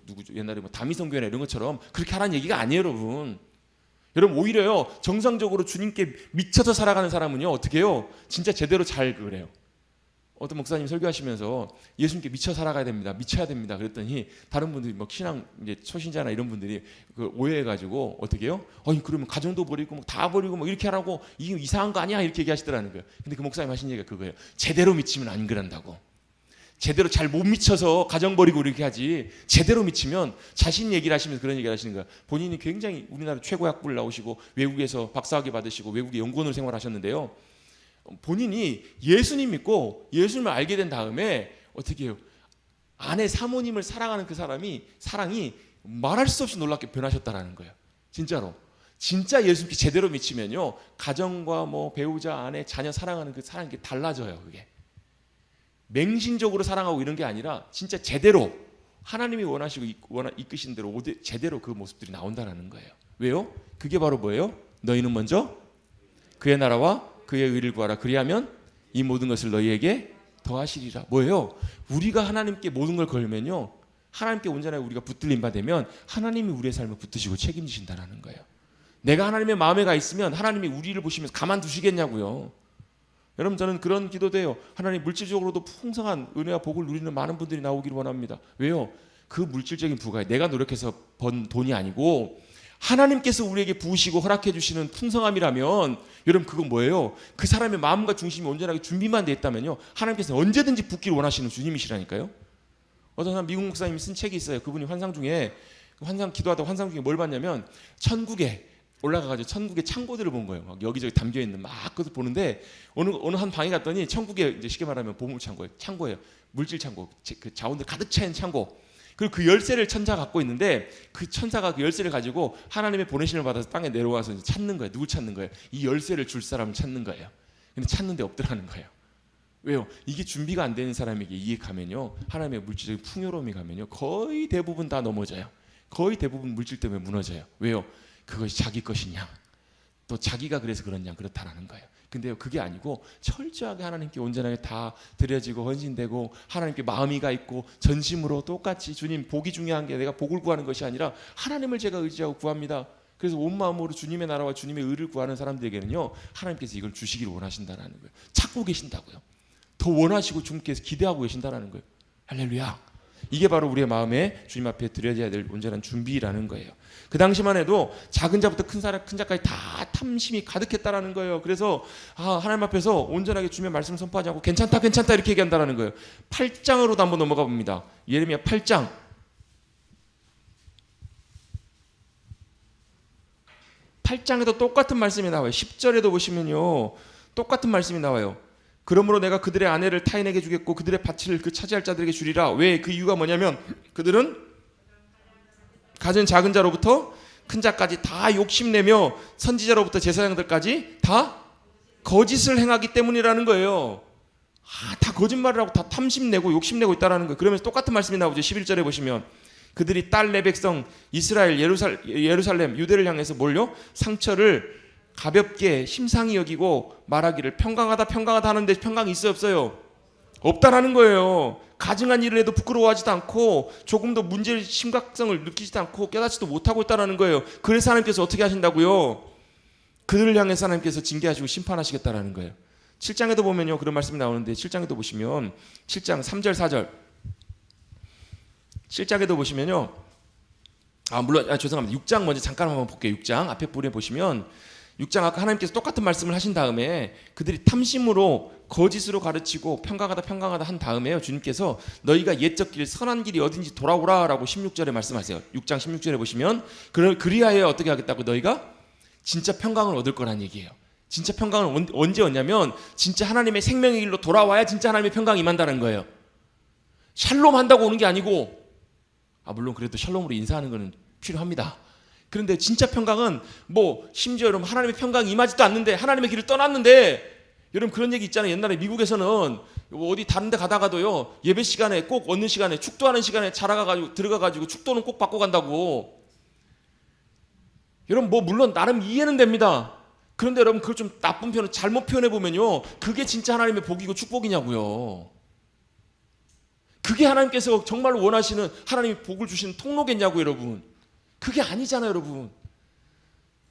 누구죠? 옛날에 뭐 다미성교회나 이런 것처럼 그렇게 하라는 얘기가 아니에요, 여러분. 여러분 오히려요 정상적으로 주님께 미쳐서 살아가는 사람은요 어떻게 해요? 진짜 제대로 잘 그래요. 어떤 목사님 설교하시면서 예수님께 미쳐 살아가야 됩니다, 미쳐야 됩니다 그랬더니 다른 분들이 막 신앙 이제 초신자나 이런 분들이 그 오해해가지고 어떻게 해요? 아니 그러면 가정도 버리고 뭐 다 버리고 뭐 이렇게 하라고 이게 이상한 거 아니야 이렇게 얘기하시더라는 거예요. 근데 그 목사님 하신 얘기가 그거예요. 제대로 미치면 안 그런다고. 제대로 잘 못 미쳐서 가정 버리고 이렇게 하지, 제대로 미치면 자신 얘기를 하시면서 그런 얘기를 하시는 거예요. 본인이 굉장히 우리나라 최고 학부를 나오시고 외국에서 박사학위 받으시고 외국에 연구원으로 생활하셨는데요. 본인이 예수님 믿고 예수님을 알게 된 다음에 어떻게 해요? 아내 사모님을 사랑하는 그 사랑이 말할 수 없이 놀랍게 변하셨다라는 거예요. 진짜로. 진짜 예수님께 제대로 미치면요 가정과 뭐 배우자, 아내, 자녀 사랑하는 그 사랑이 달라져요. 그게 맹신적으로 사랑하고 이런 게 아니라 진짜 제대로 하나님이 원하시고 이끄신 대로 제대로 그 모습들이 나온다라는 거예요. 왜요? 그게 바로 뭐예요? 너희는 먼저 그의 나라와 그의 의를 구하라. 그리하면 이 모든 것을 너희에게 더하시리라. 뭐예요? 우리가 하나님께 모든 걸 걸면요 하나님께 온전하게 우리가 붙들림 받으면 하나님이 우리의 삶을 붙드시고 책임지신다라는 거예요. 내가 하나님의 마음에 가 있으면 하나님이 우리를 보시면서 가만두시겠냐고요. 여러분 저는 그런 기도돼요. 하나님 물질적으로도 풍성한 은혜와 복을 누리는 많은 분들이 나오기를 원합니다. 왜요? 그 물질적인 부가 내가 노력해서 번 돈이 아니고 하나님께서 우리에게 부으시고 허락해 주시는 풍성함이라면 여러분 그건 뭐예요? 그 사람의 마음과 중심이 온전하게 준비만 돼 있다면요 하나님께서 언제든지 붓기를 원하시는 주님이시라니까요. 어떤 사람 미국 목사님이 쓴 책이 있어요. 그분이 환상 기도하다 환상 중에 뭘 봤냐면 천국에 올라가가지고 천국의 창고들을 본 거예요. 막 여기저기 담겨 있는 막 그것을 보는데 어느 한 방에 갔더니 천국에 이제 쉽게 말하면 보물 창고예요. 물질 창고, 그 자원들 가득 차 있는 창고. 그리고 그 열쇠를 천사가 갖고 있는데 그 천사가 그 열쇠를 가지고 하나님의 보내심을 받아서 땅에 내려와서 이제 찾는 거예요. 누굴 찾는 거예요? 이 열쇠를 줄 사람을 찾는 거예요. 근데 찾는데 없더라는 거예요. 왜요? 이게 준비가 안 되는 사람에게 이게 가면요 하나님의 물질적인 풍요로움이 가면요 거의 대부분 다 넘어져요. 거의 대부분 물질 때문에 무너져요. 왜요? 그것이 자기 것이냐 또 자기가 그래서 그러냐 그렇다라는 거예요. 근데요 그게 아니고 철저하게 하나님께 온전하게 다 드려지고 헌신되고 하나님께 마음이 가 있고 전심으로 똑같이 주님 복이 중요한 게 내가 복을 구하는 것이 아니라 하나님을 제가 의지하고 구합니다. 그래서 온 마음으로 주님의 나라와 주님의 의를 구하는 사람들에게는요 하나님께서 이걸 주시기를 원하신다라는 거예요. 찾고 계신다고요. 더 원하시고 주님께서 기대하고 계신다라는 거예요. 할렐루야. 이게 바로 우리의 마음에 주님 앞에 드려져야 될 온전한 준비라는 거예요. 그 당시만 해도 작은 자부터 큰 자까지 다 탐심이 가득했다라는 거예요. 그래서 하나님 앞에서 온전하게 주님의 말씀을 선포하지 않고 괜찮다 이렇게 얘기한다라는 거예요. 8장으로도 한번 넘어가 봅니다. 예레미야 8장 8장에도 똑같은 말씀이 나와요. 10절에도 보시면요 똑같은 말씀이 나와요. 그러므로 내가 그들의 아내를 타인에게 주겠고 그들의 밭을 그 차지할 자들에게 주리라. 왜? 그 이유가 뭐냐면 그들은 가진 작은 자로부터 큰 자까지 다 욕심내며 선지자로부터 제사장들까지 다 거짓을 행하기 때문이라는 거예요. 다 거짓말을 하고 다 탐심내고 욕심내고 있다는 거예요. 그러면서 똑같은 말씀이 나오죠. 11절에 보시면 그들이 딸 내 백성 이스라엘 예루살렘 유대를 향해서 뭘요? 상처를 가볍게 심상히 여기고 말하기를 평강하다 하는데 평강이 있어요 없어요? 없다라는 거예요. 가증한 일을 해도 부끄러워하지도 않고 조금도 문제의 심각성을 느끼지도 않고 깨닫지도 못하고 있다는 거예요. 그래서 하나님께서 어떻게 하신다고요? 그들을 향해서 하나님께서 징계하시고 심판하시겠다라는 거예요. 7장에도 보면요 그런 말씀이 나오는데 7장에도 보시면 7장 3절 4절 7장에도 보시면요 물론 죄송합니다. 6장 먼저 잠깐 한번 볼게요. 6장 앞에 부분에 보시면 6장 아까 하나님께서 똑같은 말씀을 하신 다음에 그들이 탐심으로 거짓으로 가르치고 평강하다 한 다음에요 주님께서 너희가 옛적 길 선한 길이 어딘지 돌아오라 라고 16절에 말씀하세요. 6장 16절에 보시면 그리하여 어떻게 하겠다고? 너희가 진짜 평강을 얻을 거란 얘기예요. 진짜 평강은 언제 왔냐면 진짜 하나님의 생명의 길로 돌아와야 진짜 하나님의 평강이 임한다는 거예요. 샬롬 한다고 오는 게 아니고, 물론 그래도 샬롬으로 인사하는 거는 필요합니다. 그런데 진짜 평강은 뭐 심지어 여러분 하나님의 평강이 임하지도 않는데 하나님의 길을 떠났는데, 여러분 그런 얘기 있잖아요. 옛날에 미국에서는 어디 다른 데 가다가도요, 예배 시간에 꼭 얻는 시간에, 축도하는 시간에 들어가가지고 축도는 꼭 받고 간다고. 여러분 뭐 물론 나름 이해는 됩니다. 그런데 여러분 그걸 좀 나쁜 표현, 잘못 표현해 보면요, 그게 진짜 하나님의 복이고 축복이냐고요. 그게 하나님께서 정말로 원하시는 하나님이 복을 주시는 통로겠냐고요, 여러분. 그게 아니잖아요, 여러분.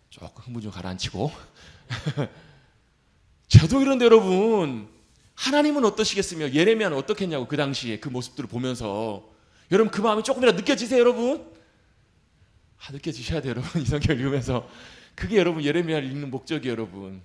조금 흥분 좀 가라앉히고. 저도 그런데 여러분, 하나님은 어떠시겠으며 예레미야는 어떻겠냐고, 그 당시에 그 모습들을 보면서. 여러분 그 마음이 조금이라도 느껴지세요, 여러분? 느껴지셔야 돼요, 여러분. 이 성경을 읽으면서. 그게 여러분 예레미야를 읽는 목적이에요, 여러분.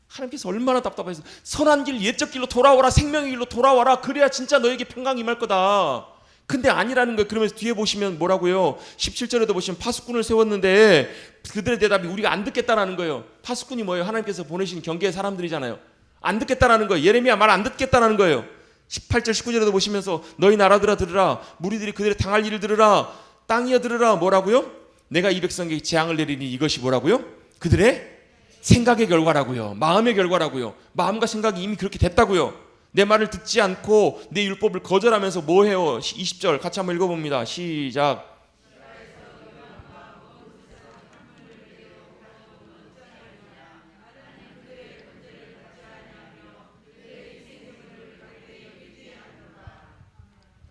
하나님께서 얼마나 답답해서 선한 길, 옛적 길로 돌아오라, 생명의 길로 돌아와라, 그래야 진짜 너에게 평강이 임할 거다. 근데 아니라는 거예요. 그러면서 뒤에 보시면 뭐라고요? 17절에도 보시면 파수꾼을 세웠는데 그들의 대답이 우리가 안 듣겠다라는 거예요. 파수꾼이 뭐예요? 하나님께서 보내신 경계의 사람들이잖아요. 안 듣겠다라는 거예요. 예레미야 말 안 듣겠다라는 거예요. 18절 19절에도 보시면서 너희 나라들아 들으라, 무리들이 그들의 당할 일을 들으라, 땅이여 들으라. 뭐라고요? 내가 이 백성에게 재앙을 내리니 이것이 뭐라고요? 그들의 생각의 결과라고요. 마음의 결과라고요. 마음과 생각이 이미 그렇게 됐다고요. 내 말을 듣지 않고 내 율법을 거절하면서 뭐 해요? 20절 같이 한번 읽어봅니다. 시작.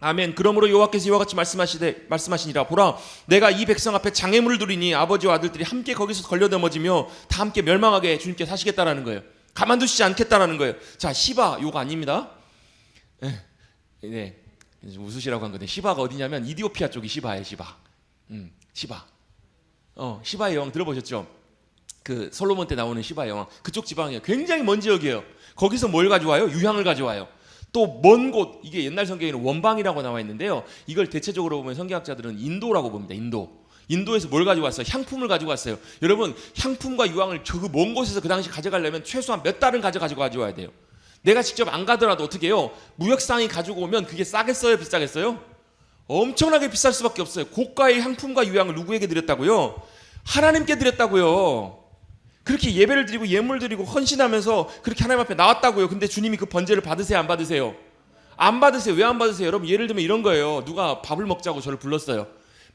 아멘. 그러므로 여호와께서 이와 같이 말씀하시니라. 보라, 내가 이 백성 앞에 장애물을 두리니 아버지와 아들들이 함께 거기서 걸려 넘어지며 다 함께 멸망하게 주님께서 하시겠다라는 거예요. 가만두시지 않겠다라는 거예요. 자, 시바 요거 아닙니다. 네, 좀 웃으시라고 한 건데, 시바가 어디냐면 이디오피아 쪽이 시바예요. 시바. 시바. 시바의 여왕 들어보셨죠? 그 솔로몬 때 나오는 시바의 여왕. 그쪽 지방이에요. 굉장히 먼 지역이에요. 거기서 뭘 가져와요? 유향을 가져와요. 또 먼 곳, 이게 옛날 성경에는 원방이라고 나와 있는데요, 이걸 대체적으로 보면 성경학자들은 인도라고 봅니다. 인도에서 뭘 가지고 왔어요? 향품을 가지고 왔어요. 여러분 향품과 유황을 저 먼 곳에서 그 당시 가져가려면 최소한 몇 달은 가지고 와야 돼요. 내가 직접 안 가더라도 어떻게 해요? 무역상이 가지고 오면 그게 싸겠어요? 비싸겠어요? 엄청나게 비쌀 수밖에 없어요. 고가의 향품과 유황을 누구에게 드렸다고요? 하나님께 드렸다고요. 그렇게 예배를 드리고 예물 드리고 헌신하면서 그렇게 하나님 앞에 나왔다고요. 근데 주님이 그 번제를 받으세요? 안 받으세요? 안 받으세요. 왜 안 받으세요? 여러분 예를 들면 이런 거예요. 누가 밥을 먹자고 저를 불렀어요.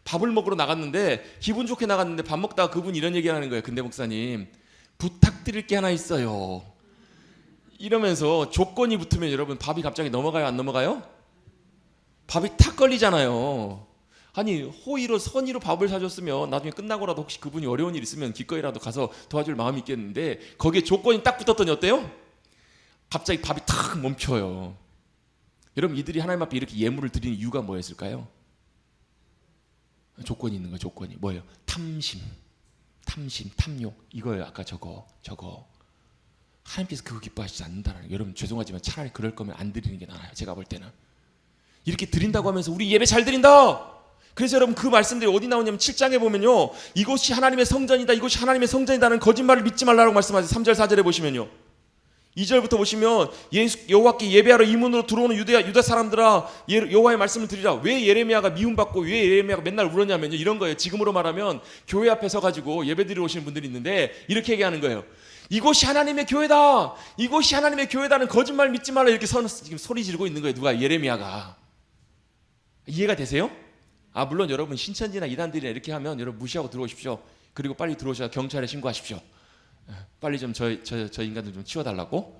밥을 먹으러 나갔는데 기분 좋게 나갔는데 밥 먹다가 그분이 이런 얘기 하는 거예요. 근데 목사님 부탁드릴 게 하나 있어요. 이러면서 조건이 붙으면 여러분 밥이 갑자기 넘어가요? 안 넘어가요? 밥이 탁 걸리잖아요. 아니 호의로 선의로 밥을 사줬으면 나중에 끝나고라도 혹시 그분이 어려운 일 있으면 기꺼이라도 가서 도와줄 마음이 있겠는데, 거기에 조건이 딱 붙었더니 어때요? 갑자기 밥이 탁 멈춰요. 여러분 이들이 하나님 앞에 이렇게 예물을 드리는 이유가 뭐였을까요? 조건이 있는 거예요. 조건이 뭐예요? 탐심, 탐욕, 이거예요. 아까 저거 하나님께서 그거 기뻐하시지 않는다는 거예요. 여러분 죄송하지만 차라리 그럴 거면 안 드리는 게 나아요. 제가 볼 때는 이렇게 드린다고 하면서 우리 예배 잘 드린다, 그래서 여러분 그 말씀들이 어디 나오냐면 7장에 보면요, 이곳이 하나님의 성전이다, 이곳이 하나님의 성전이다는 거짓말을 믿지 말라고 말씀하세요. 3절 4절에 보시면요, 2절부터 보시면 여호와께 예배하러 이 문으로 들어오는 유다 사람들아 여호와의 말씀을 드리라. 왜 예레미야가 미움받고 왜 예레미야가 맨날 울었냐면요, 이런 거예요. 지금으로 말하면 교회 앞에 서가지고 예배드리러 오시는 분들이 있는데 이렇게 얘기하는 거예요. 이곳이 하나님의 교회다, 이곳이 하나님의 교회다는 거짓말 믿지 말라, 이렇게 지금 소리 지르고 있는 거예요. 누가? 예레미야가. 이해가 되세요? 물론 여러분 신천지나 이단들이나 이렇게 하면 여러분 무시하고 들어오십시오. 그리고 빨리 들어오셔서 경찰에 신고하십시오. 빨리 좀 저 인간들 좀 치워달라고.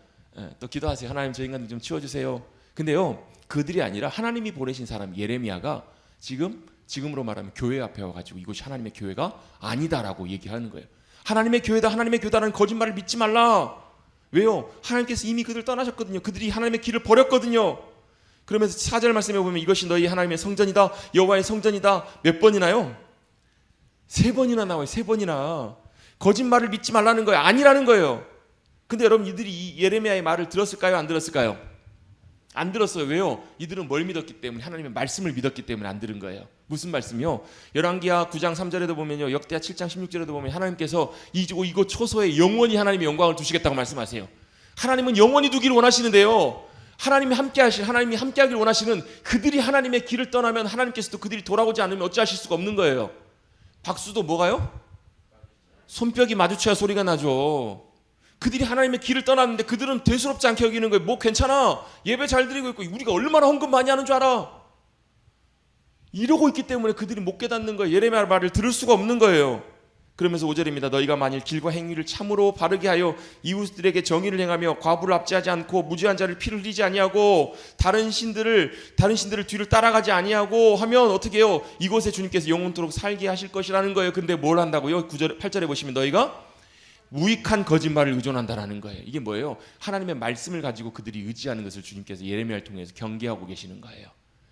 또 기도하세요. 하나님 저 인간들 좀 치워주세요. 근데요 그들이 아니라 하나님이 보내신 사람 예레미야가 지금으로 말하면 교회 앞에 와가지고 이곳이 하나님의 교회가 아니다라고 얘기하는 거예요. 하나님의 교회다, 하나님의 교회다라는 거짓말을 믿지 말라. 왜요? 하나님께서 이미 그들 떠나셨거든요. 그들이 하나님의 길을 버렸거든요. 그러면서 4절 말씀에 보면 이것이 너희 하나님의 성전이다, 여호와의 성전이다. 몇 번이나요? 3번이나 나와요. 3번이나. 거짓말을 믿지 말라는 거예요. 아니라는 거예요. 근데 여러분 이들이 이 예레미야의 말을 들었을까요? 안 들었을까요? 안 들었어요. 왜요? 이들은 뭘 믿었기 때문에? 하나님의 말씀을 믿었기 때문에 안 들은 거예요. 무슨 말씀이요? 열왕기하 9장 3절에도 보면요, 역대하 7장 16절에도 보면 하나님께서 이곳 초소에 영원히 하나님의 영광을 두시겠다고 말씀하세요. 하나님은 영원히 두기를 원하시는데요, 하나님이 함께하기를 원하시는 그들이 하나님의 길을 떠나면 하나님께서도 그들이 돌아오지 않으면 어찌하실 수가 없는 거예요. 박수도 뭐가요? 손뼉이 마주쳐야 소리가 나죠. 그들이 하나님의 길을 떠났는데 그들은 대수롭지 않게 여기는 거예요. 뭐 괜찮아, 예배 잘 드리고 있고 우리가 얼마나 헌금 많이 하는 줄 알아, 이러고 있기 때문에 그들이 못 깨닫는 거예요. 예레미야 말을 들을 수가 없는 거예요. 그러면서 5절입니다. 너희가 만일 길과 행위를 참으로 바르게 하여 이웃들에게 정의를 행하며 과부를 압제하지 않고 무죄한 자를 피를 흘리지 아니하고 다른 신들을 뒤를 따라가지 아니하고 하면 어떻게 해요? 이곳에 주님께서 영원토록 살게 하실 것이라는 거예요. 근데 뭘 한다고요? 9절 8절에 보시면 너희가 무익한 거짓말을 의존한다라는 거예요. 이게 뭐예요? 하나님의 말씀을 가지고 그들이 의지하는 것을 주님께서 예레미야를 통해서 경계하고 계시는 거예요.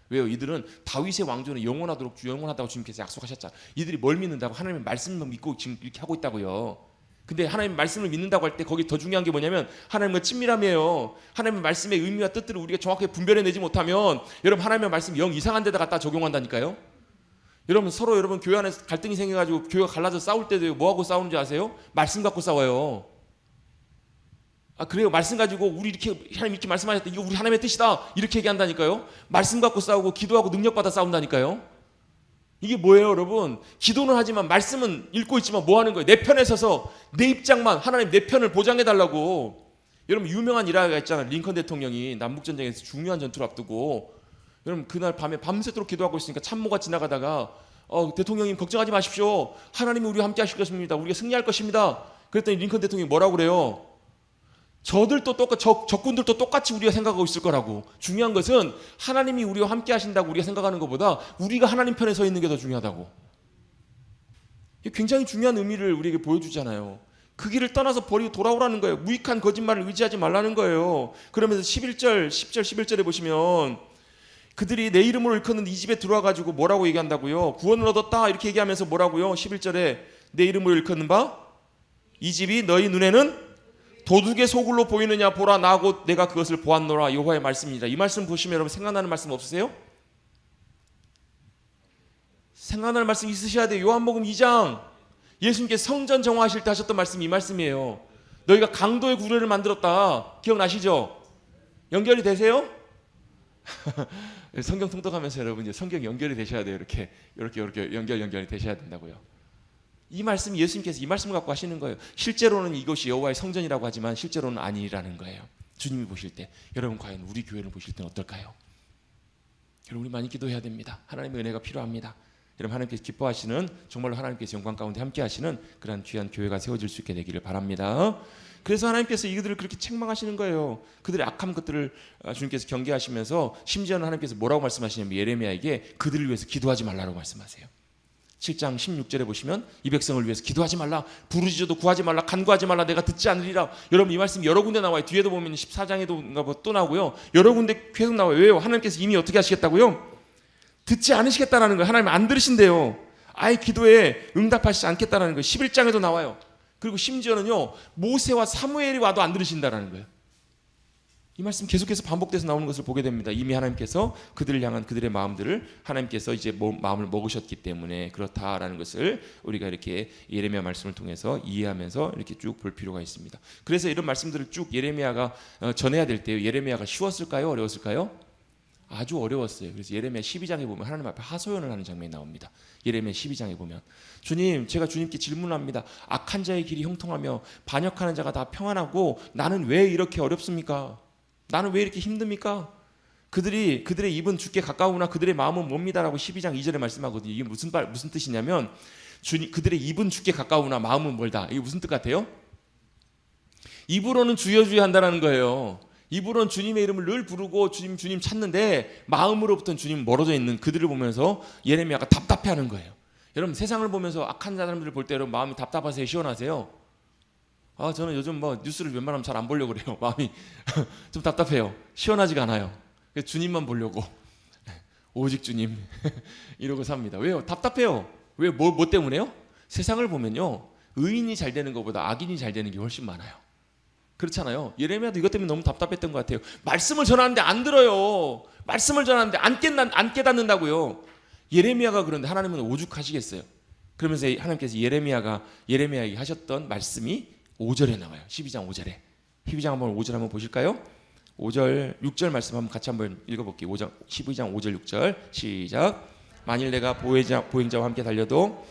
왜요? 이들은 다윗의 왕조는 영원하다고 주님께서 약속하셨잖아. 이들이 뭘 믿는다고? 하나님의 말씀을 믿고 지금 이렇게 하고 있다고요. 근데 하나님의 말씀을 믿는다고 할 때 거기 더 중요한 게 뭐냐면 하나님과 친밀함이에요. 하나님의 말씀의 의미와 뜻들을 우리가 정확하게 분별해내지 못하면 여러분 하나님의 말씀 영 이상한 데다 갖다 적용한다니까요. 여러분 교회 안에서 갈등이 생겨가지고 교회가 갈라져 싸울 때도 뭐하고 싸우는지 아세요? 말씀 갖고 싸워요. 그래요? 말씀 가지고 우리 이렇게 하나님 이렇게 말씀하셨다, 이거 우리 하나님의 뜻이다, 이렇게 얘기한다니까요. 말씀 갖고 싸우고 기도하고 능력받아 싸운다니까요. 이게 뭐예요 여러분? 기도는 하지만 말씀은 읽고 있지만 뭐 하는 거예요? 내 편에 서서 내 입장만, 하나님 내 편을 보장해달라고. 여러분 유명한 일화가 있잖아요. 링컨 대통령이 남북전쟁에서 중요한 전투를 앞두고 여러분 그날 밤에 밤새도록 기도하고 있으니까 참모가 지나가다가 대통령님 걱정하지 마십시오, 하나님이 우리와 함께 하실 것입니다, 우리가 승리할 것입니다. 그랬더니 링컨 대통령이 뭐라고 그래요? 적군들도 똑같이 우리가 생각하고 있을 거라고. 중요한 것은 하나님이 우리와 함께 하신다고 우리가 생각하는 것보다 우리가 하나님 편에 서 있는 게 더 중요하다고. 이게 굉장히 중요한 의미를 우리에게 보여주잖아요. 그 길을 떠나서 버리고 돌아오라는 거예요. 무익한 거짓말을 의지하지 말라는 거예요. 그러면서 11절 11절에 보시면 그들이 내 이름으로 일컫는 이 집에 들어와가지고 뭐라고 얘기한다고요? 구원을 얻었다 이렇게 얘기하면서 뭐라고요? 11절에 내 이름으로 일컫는 바 이 집이 너희 눈에는 도둑의 소굴로 보이느냐, 보라 나 곧 내가 그것을 보았노라, 여호와의 말씀이니라. 이 말씀 보시면 여러분 생각나는 말씀 없으세요? 생각나는 말씀 있으셔야 돼요. 요한복음 2장 예수님께서 성전 정화하실 때 하셨던 말씀이 이 말씀이에요. 너희가 강도의 구례를 만들었다. 기억나시죠? 연결이 되세요? 성경 통독하면서 여러분 이제 성경 연결이 되셔야 돼요. 이렇게 연결이 되셔야 된다고요. 이 말씀 예수님께서 이 말씀을 갖고 하시는 거예요. 실제로는 이것이 여호와의 성전이라고 하지만 실제로는 아니라는 거예요. 주님이 보실 때 여러분 과연 우리 교회를 보실 때는 어떨까요? 여러분 우리 많이 기도해야 됩니다. 하나님의 은혜가 필요합니다. 여러분 하나님께서 기뻐하시는, 정말로 하나님께서 영광 가운데 함께 하시는 그런 귀한 교회가 세워질 수 있게 되기를 바랍니다. 그래서 하나님께서 이들을 그렇게 책망하시는 거예요. 그들의 악한 것들을 주님께서 경계하시면서 심지어는 하나님께서 뭐라고 말씀하시냐면 예레미야에게 그들을 위해서 기도하지 말라고 말씀하세요. 7장 16절에 보시면 이 백성을 위해서 기도하지 말라, 부르짖어도 구하지 말라, 간구하지 말라, 내가 듣지 않으리라. 여러분 이 말씀 여러 군데 나와요. 뒤에도 보면 14장에도 또 나오고요. 여러 군데 계속 나와요. 왜요? 하나님께서 이미 어떻게 하시겠다고요? 듣지 않으시겠다라는 거예요. 하나님 안 들으신대요. 아예 기도에 응답하시지 않겠다라는 거예요. 11장에도 나와요. 그리고 심지어는요 모세와 사무엘이 와도 안 들으신다라는 거예요. 이 말씀 계속해서 반복돼서 나오는 것을 보게 됩니다. 이미 하나님께서 그들을 향한 그들의 마음들을 하나님께서 이제 마음을 먹으셨기 때문에 그렇다라는 것을 우리가 이렇게 예레미야 말씀을 통해서 이해하면서 이렇게 쭉 볼 필요가 있습니다. 그래서 이런 말씀들을 쭉 예레미야가 전해야 될 때요, 예레미야가 쉬웠을까요? 어려웠을까요? 아주 어려웠어요. 그래서 예레미야 12장에 보면 하나님 앞에 하소연을 하는 장면이 나옵니다. 예레미야 12장에 보면 주님, 제가 주님께 질문합니다. 악한 자의 길이 형통하며 반역하는 자가 다 평안하고 나는 왜 이렇게 어렵습니까? 나는 왜 이렇게 힘듭니까? 그들의 입은 죽게 가까우나 그들의 마음은 멉니다라고 12장 2절에 말씀하거든요. 이게 무슨 뜻이냐면 그들의 입은 죽게 가까우나 마음은 멀다. 이게 무슨 뜻 같아요? 입으로는 주여 주여 한다는 거예요. 입으로는 주님의 이름을 늘 부르고 주님 찾는데 마음으로부터는 주님 멀어져 있는 그들을 보면서 예레미야가 답답해하는 거예요. 여러분 세상을 보면서 악한 사람들을 볼 때 여러분 마음이 답답하세요? 시원하세요? 저는 요즘 뉴스를 웬만하면 잘 안 보려고 그래요. 마음이 좀 답답해요. 시원하지가 않아요. 주님만 보려고 오직 주님 이러고 삽니다. 왜요? 답답해요. 왜? 뭐 때문에요? 세상을 보면요 의인이 잘 되는 것보다 악인이 잘 되는 게 훨씬 많아요. 그렇잖아요. 예레미야도 이것 때문에 너무 답답했던 것 같아요. 말씀을 전하는데 안 들어요. 말씀을 전하는데 안 깨닫는다고요. 예레미야가 그런데 하나님은 오죽하시겠어요. 그러면서 하나님께서 예레미야에게 하셨던 말씀이 5절에 나와요. 12장 5절에. 12장 한번 5절 한번 보실까요? 5절 6절 말씀 한번 같이 한번 읽어볼게요. 12장 5절 6절 시작. 만일 내가 보행자와 함께 달려도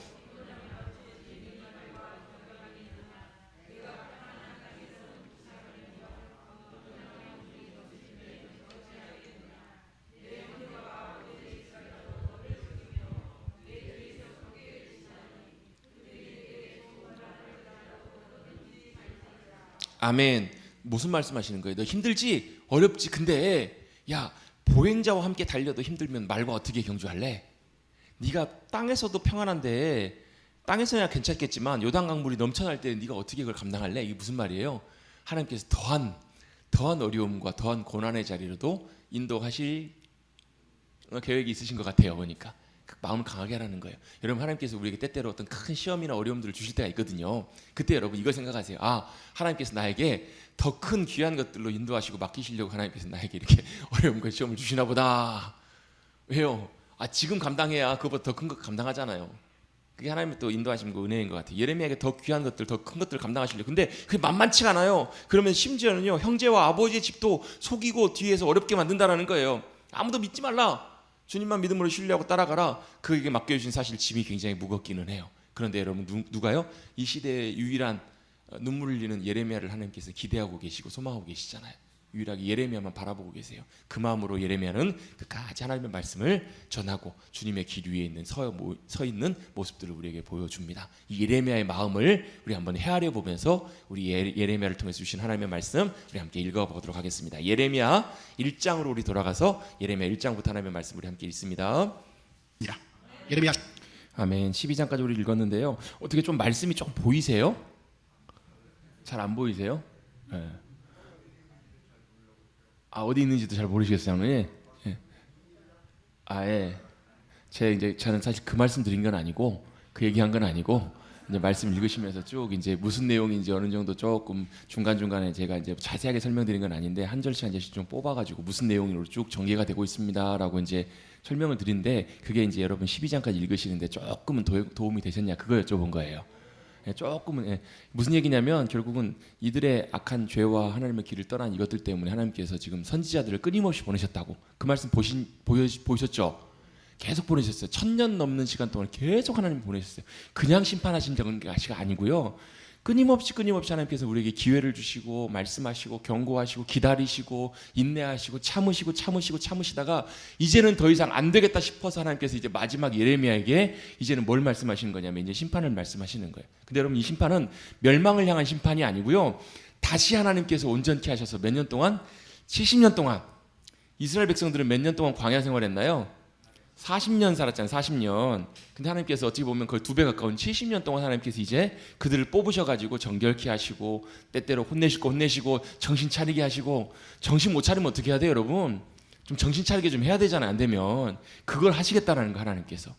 아멘. 무슨 말씀하시는 거예요? 너 힘들지? 어렵지? 근데 야, 보행자와 함께 달려도 힘들면 말과 어떻게 경주할래? 네가 땅에서도 평안한데 땅에서야 괜찮겠지만 요단강 물이 넘쳐날 때 네가 어떻게 그걸 감당할래? 이게 무슨 말이에요? 하나님께서 더한 어려움과 더한 고난의 자리로도 인도하실 계획이 있으신 것 같아요. 보니까 마음을 강하게 하라는 거예요. 여러분, 하나님께서 우리에게 때때로 어떤 큰 시험이나 어려움들을 주실 때가 있거든요. 그때 여러분 이걸 생각하세요. 아, 하나님께서 나에게 더 큰 귀한 것들로 인도하시고 맡기시려고 하나님께서 나에게 이렇게 어려움과 시험을 주시나 보다. 왜요? 아, 지금 감당해야 그것보다 더 큰 것 감당하잖아요. 그게 하나님의 또 인도하심과 은혜인 것 같아요. 예레미야에게 더 귀한 것들, 더 큰 것들을 감당하시려고. 근데 그게 만만치가 않아요. 그러면 심지어는요, 형제와 아버지의 집도 속이고 뒤에서 어렵게 만든다라는 거예요. 아무도 믿지 말라. 주님만 믿음으로 신뢰하고 따라가라. 그에게 맡겨주신 사실 짐이 굉장히 무겁기는 해요. 그런데 여러분, 누가요? 이 시대의 유일한 눈물을 흘리는 예레미야를 하나님께서 기대하고 계시고 소망하고 계시잖아요. 유일하게 예레미야만 바라보고 계세요. 그 마음으로 예레미야는 끝까지 하나님의 말씀을 전하고 주님의 길 위에 있는 서 있는 모습들을 우리에게 보여줍니다. 이 예레미야의 마음을 우리 한번 헤아려 보면서 우리 예레미야를 통해서 주신 하나님의 말씀 우리 함께 읽어보도록 하겠습니다. 예레미야 1장으로 우리 돌아가서 예레미야 1장부터 하나님의 말씀 우리 함께 읽습니다. 예레미야 아멘. 12장까지 우리 읽었는데요. 어떻게 좀 말씀이 좀 보이세요? 잘 안 보이세요? 네. 아, 어디 있는지도 잘 모르시겠어요, 장로님? 예. 아, 예. 저는 사실 그 말씀 드린 건 아니고 그 얘기한 건 아니고 이제 말씀 읽으시면서 쭉 이제 무슨 내용인지 어느 정도 조금 중간 중간에 제가 이제 자세하게 설명드린 건 아닌데 한 절씩 한 절씩 좀 뽑아가지고 무슨 내용으로 쭉 전개가 되고 있습니다라고 이제 설명을 드린데 그게 이제 여러분 12장까지 읽으시는데 조금은 도움이 되셨냐 그거 여쭤본 거예요. 예, 조금은 무슨 얘기냐면 결국은 이들의 악한 죄와 하나님의 길을 떠난 이것들 때문에 하나님께서 지금 선지자들을 끊임없이 보내셨다고 그 말씀 보셨죠? 계속 보내셨어요. 1000년 넘는 시간 동안 계속 하나님 보내셨어요. 그냥 심판하신 것이 아니고요. 끊임없이 하나님께서 우리에게 기회를 주시고 말씀하시고 경고하시고 기다리시고 인내하시고 참으시다가 이제는 더 이상 안 되겠다 싶어서 하나님께서 이제 마지막 예레미야에게 이제는 뭘 말씀하시는 거냐면 이제 심판을 말씀하시는 거예요. 근데 여러분 이 심판은 멸망을 향한 심판이 아니고요. 다시 하나님께서 온전케 하셔서 몇 년 동안 70년 동안 이스라엘 백성들은 몇 년 동안 광야 생활했나요? 40년 살았잖아요. 40년. 근데 하나님께서 어찌 보면 거의 2배 가까운 70년 동안 하나님께서 이제 그들을 뽑으셔가지고 정결케 하시고 때때로 혼내시고 정신 차리게 하시고 정신 못 차리면 어떻게 해야 돼요, 여러분? 좀 정신 차리게 좀 해야 되잖아요. 안 되면 그걸 하시겠다라는 거 하나님께서.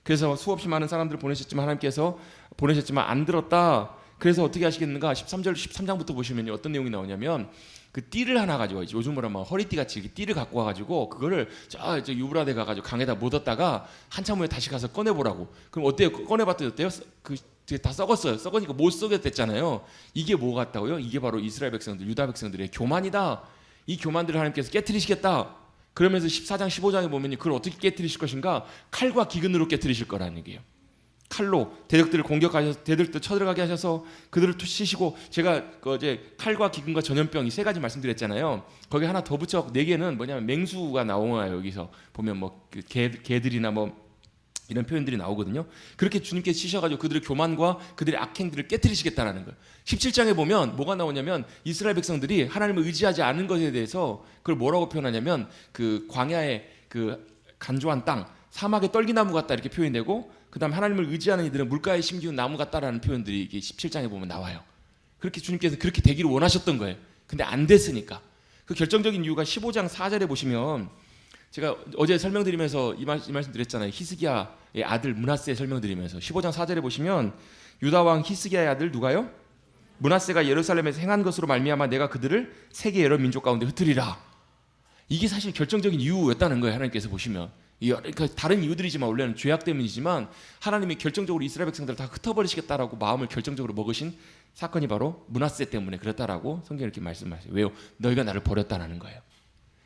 그래서 수없이 많은 사람들을 보내셨지만 안 들었다. 그래서 어떻게 하시겠는가? 13장부터 보시면 어떤 내용이 나오냐면 그 띠를 하나 가지고 요즘으로 막 허리띠 같이 띠를 갖고 와가지고 그거를 저 유브라데 가가지고 강에다 묻었다가 한참 후에 다시 가서 꺼내보라고. 그럼 어때요? 꺼내봤더니 어때요? 다 썩었어요. 썩으니까 못 썩였댔잖아요. 이게 뭐 같다고요? 이게 바로 이스라엘 백성들, 유다 백성들의 교만이다. 이 교만들을 하나님께서 깨트리시겠다. 그러면서 14장, 15장에 보면 그걸 어떻게 깨트리실 것인가? 칼과 기근으로 깨트리실 거라는 얘기예요. 칼로 대적들을 공격하셔서 대적들 쳐들어가게 하셔서 그들을 치시고 제가 어제 칼과 기근과 전염병 이 3가지 말씀드렸잖아요. 거기 하나 더 붙여 4개는 뭐냐면 맹수가 나오나요? 여기서 보면 뭐 개들이나 뭐 이런 표현들이 나오거든요. 그렇게 주님께서 치셔가지고 그들의 교만과 그들의 악행들을 깨트리시겠다라는 거예요. 17장에 보면 뭐가 나오냐면 이스라엘 백성들이 하나님을 의지하지 않은 것에 대해서 그걸 뭐라고 표현하냐면 그 광야의 그 간조한 땅 사막의 떨기나무 같다 이렇게 표현되고 그 다음 하나님을 의지하는 이들은 물가에 심기운 나무 같다라는 표현들이 이게 17장에 보면 나와요. 그렇게 주님께서 그렇게 되기를 원하셨던 거예요. 근데 안 됐으니까. 그 결정적인 이유가 15장 4절에 보시면 제가 어제 설명드리면서 이 말씀 드렸잖아요. 히스기야의 아들 므낫세 설명드리면서 15장 4절에 보시면 유다 왕 히스기야의 아들 누가요? 므낫세가 예루살렘에서 행한 것으로 말미암아 내가 그들을 세계 여러 민족 가운데 흩으리라. 이게 사실 결정적인 이유였다는 거예요. 하나님께서 보시면 그러니까 다른 이유들이지만 원래는 죄악 때문이지만 하나님이 결정적으로 이스라엘 백성들을 다 흩어버리시겠다라고 마음을 결정적으로 먹으신 사건이 바로 므낫세 때문에 그랬다라고 성경이 이렇게 말씀하세요. 왜요? 너희가 나를 버렸다라는 거예요.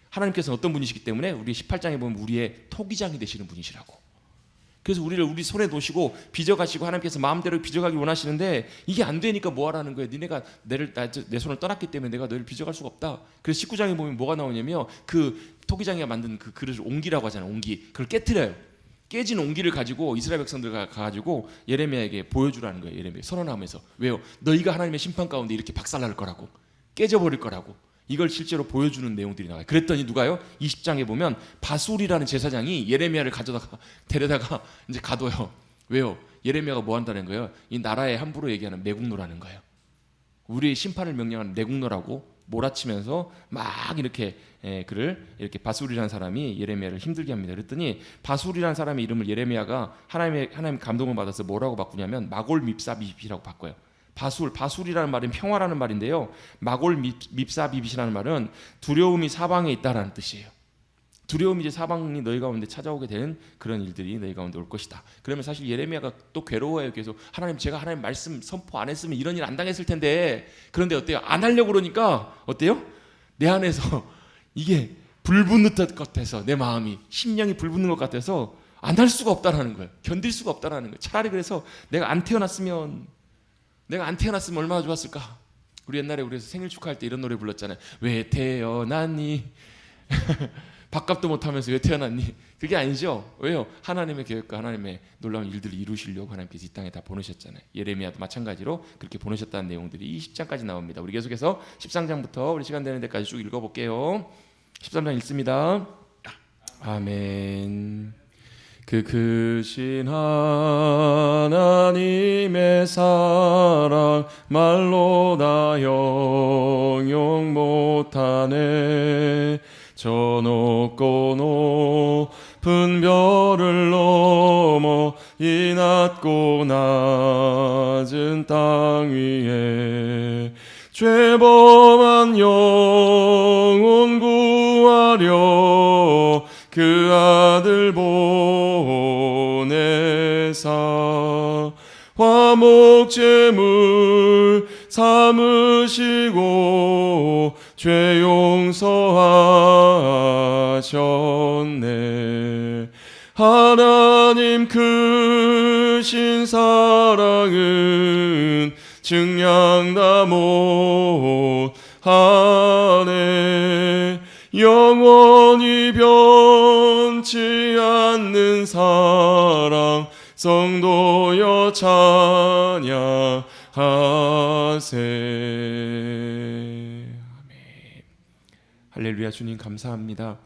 하나님께서는 어떤 분이시기 때문에 우리 18장에 보면 우리의 토기장이 되시는 분이시라고. 그래서 우리를 우리 손에 놓으시고 빚어가시고 하나님께서 마음대로 빚어가기 원하시는데 이게 안 되니까 뭐 하라는 거예요. 니네가 내 손을 떠났기 때문에 내가 너희를 빚어갈 수가 없다. 그래서 19장에 보면 뭐가 나오냐면 그 토기장이가 만든 그 그릇을 옹기라고 하잖아요. 옹기. 그걸 깨트려요. 깨진 옹기를 가지고 이스라엘 백성들 가지고 예레미야에게 보여주라는 거예요. 예레미야 선언하면서. 왜요? 너희가 하나님의 심판 가운데 이렇게 박살날 거라고. 깨져버릴 거라고. 이걸 실제로 보여주는 내용들이 나와요. 그랬더니 누가요? 20장에 보면 바술이라는 제사장이 예레미야를 데려다가 이제 가둬요. 왜요? 예레미야가 뭐 한다는 거예요? 이 나라에 함부로 얘기하는 매국노라는 거예요. 우리의 심판을 명령하는 매국노라고 몰아치면서 막 이렇게 그를 이렇게 바술이라는 사람이 예레미야를 힘들게 합니다. 그랬더니 바술이라는 사람의 이름을 예레미야가 하나님 감동을 받아서 뭐라고 바꾸냐면 마골 밉사비비라고 바꿔요. 바술이라는 말은 평화라는 말인데요. 마골 밉사비빗이라는 말은 두려움이 사방에 있다라는 뜻이에요. 두려움이 이제 사방이 너희 가운데 찾아오게 되는 그런 일들이 너희 가운데 올 것이다. 그러면 사실 예레미야가 또 괴로워해요. 계속 하나님 제가 하나님 말씀 선포 안 했으면 이런 일 안 당했을 텐데 그런데 어때요? 안 하려고 그러니까 어때요? 내 안에서 이게 불붙는 것 같아서 내 마음이 심령이 불붙는 것 같아서 안 할 수가 없다라는 거예요. 견딜 수가 없다라는 거예요. 차라리 그래서 내가 안 태어났으면 얼마나 좋았을까. 우리 옛날에 우리에서 생일 축하할 때 이런 노래 불렀잖아요. 왜 태어났니? 밥값도 못하면서 왜 태어났니? 그게 아니죠. 왜요? 하나님의 계획과 하나님의 놀라운 일들을 이루시려고 하나님께서 이 땅에 다 보내셨잖아요. 예레미야도 마찬가지로 그렇게 보내셨다는 내용들이 20장까지 나옵니다. 우리 계속해서 13장부터 우리 시간 되는 데까지 쭉 읽어볼게요. 13장 읽습니다. 아멘. 그 크신 하나님의 사랑 말로 다 형용 못하네. 저 높고 높은 별을 넘어 이 낮고 낮은 땅 위에 죄범한 영혼 구하려 그 아들 보내사 화목제물 삼으시고 죄 용서하셨네. 하나님 크신 사랑은 증량다 못하네. 영원히 변치 않는 사랑 성도여 찬양하세. 할렐루야. 주님 감사합니다.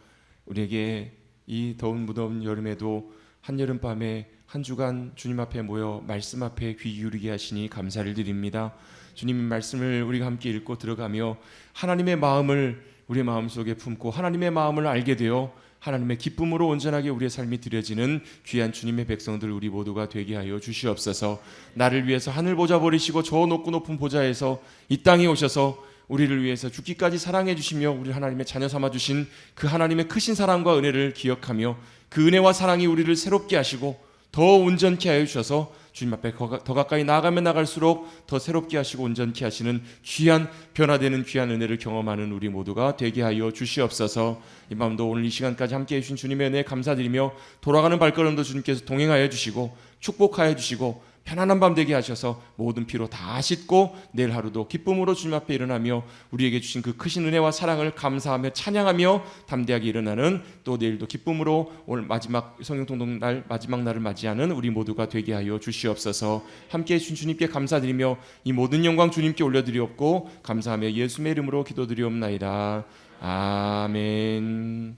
우리에게 이 더운 무더운 여름에도 한여름밤에 한 주간 주님 앞에 모여 말씀 앞에 귀 기울이게 하시니 감사를 드립니다. 주님 말씀을 우리가 함께 읽고 들어가며 하나님의 마음을 우리의 마음속에 품고 하나님의 마음을 알게 되어 하나님의 기쁨으로 온전하게 우리의 삶이 드려지는 귀한 주님의 백성들 우리 모두가 되게 하여 주시옵소서. 나를 위해서 하늘 보좌 버리시고 저 높고 높은 보좌에서 이 땅에 오셔서 우리를 위해서 죽기까지 사랑해 주시며 우리 하나님의 자녀 삼아 주신 그 하나님의 크신 사랑과 은혜를 기억하며 그 은혜와 사랑이 우리를 새롭게 하시고 더 온전케 하여 주셔서 주님 앞에 더 가까이 나아가면 나갈수록 더 새롭게 하시고 온전케 하시는 귀한 변화되는 귀한 은혜를 경험하는 우리 모두가 되게 하여 주시옵소서. 이 밤도 오늘 이 시간까지 함께해 주신 주님의 은혜 감사드리며 돌아가는 발걸음도 주님께서 동행하여 주시고 축복하여 주시고 편안한 밤 되게 하셔서 모든 피로 다 씻고 내일 하루도 기쁨으로 주님 앞에 일어나며 우리에게 주신 그 크신 은혜와 사랑을 감사하며 찬양하며 담대하게 일어나는 또 내일도 기쁨으로 오늘 마지막 성령통독 날 마지막 날을 맞이하는 우리 모두가 되게 하여 주시옵소서. 함께해 주신 주님께 감사드리며 이 모든 영광 주님께 올려드리옵고 감사하며 예수의 이름으로 기도드리옵나이다. 아멘.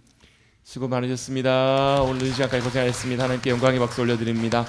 수고 많으셨습니다. 오늘 이 시간까지 고생하셨습니다. 하나님께 영광의 박수 올려드립니다.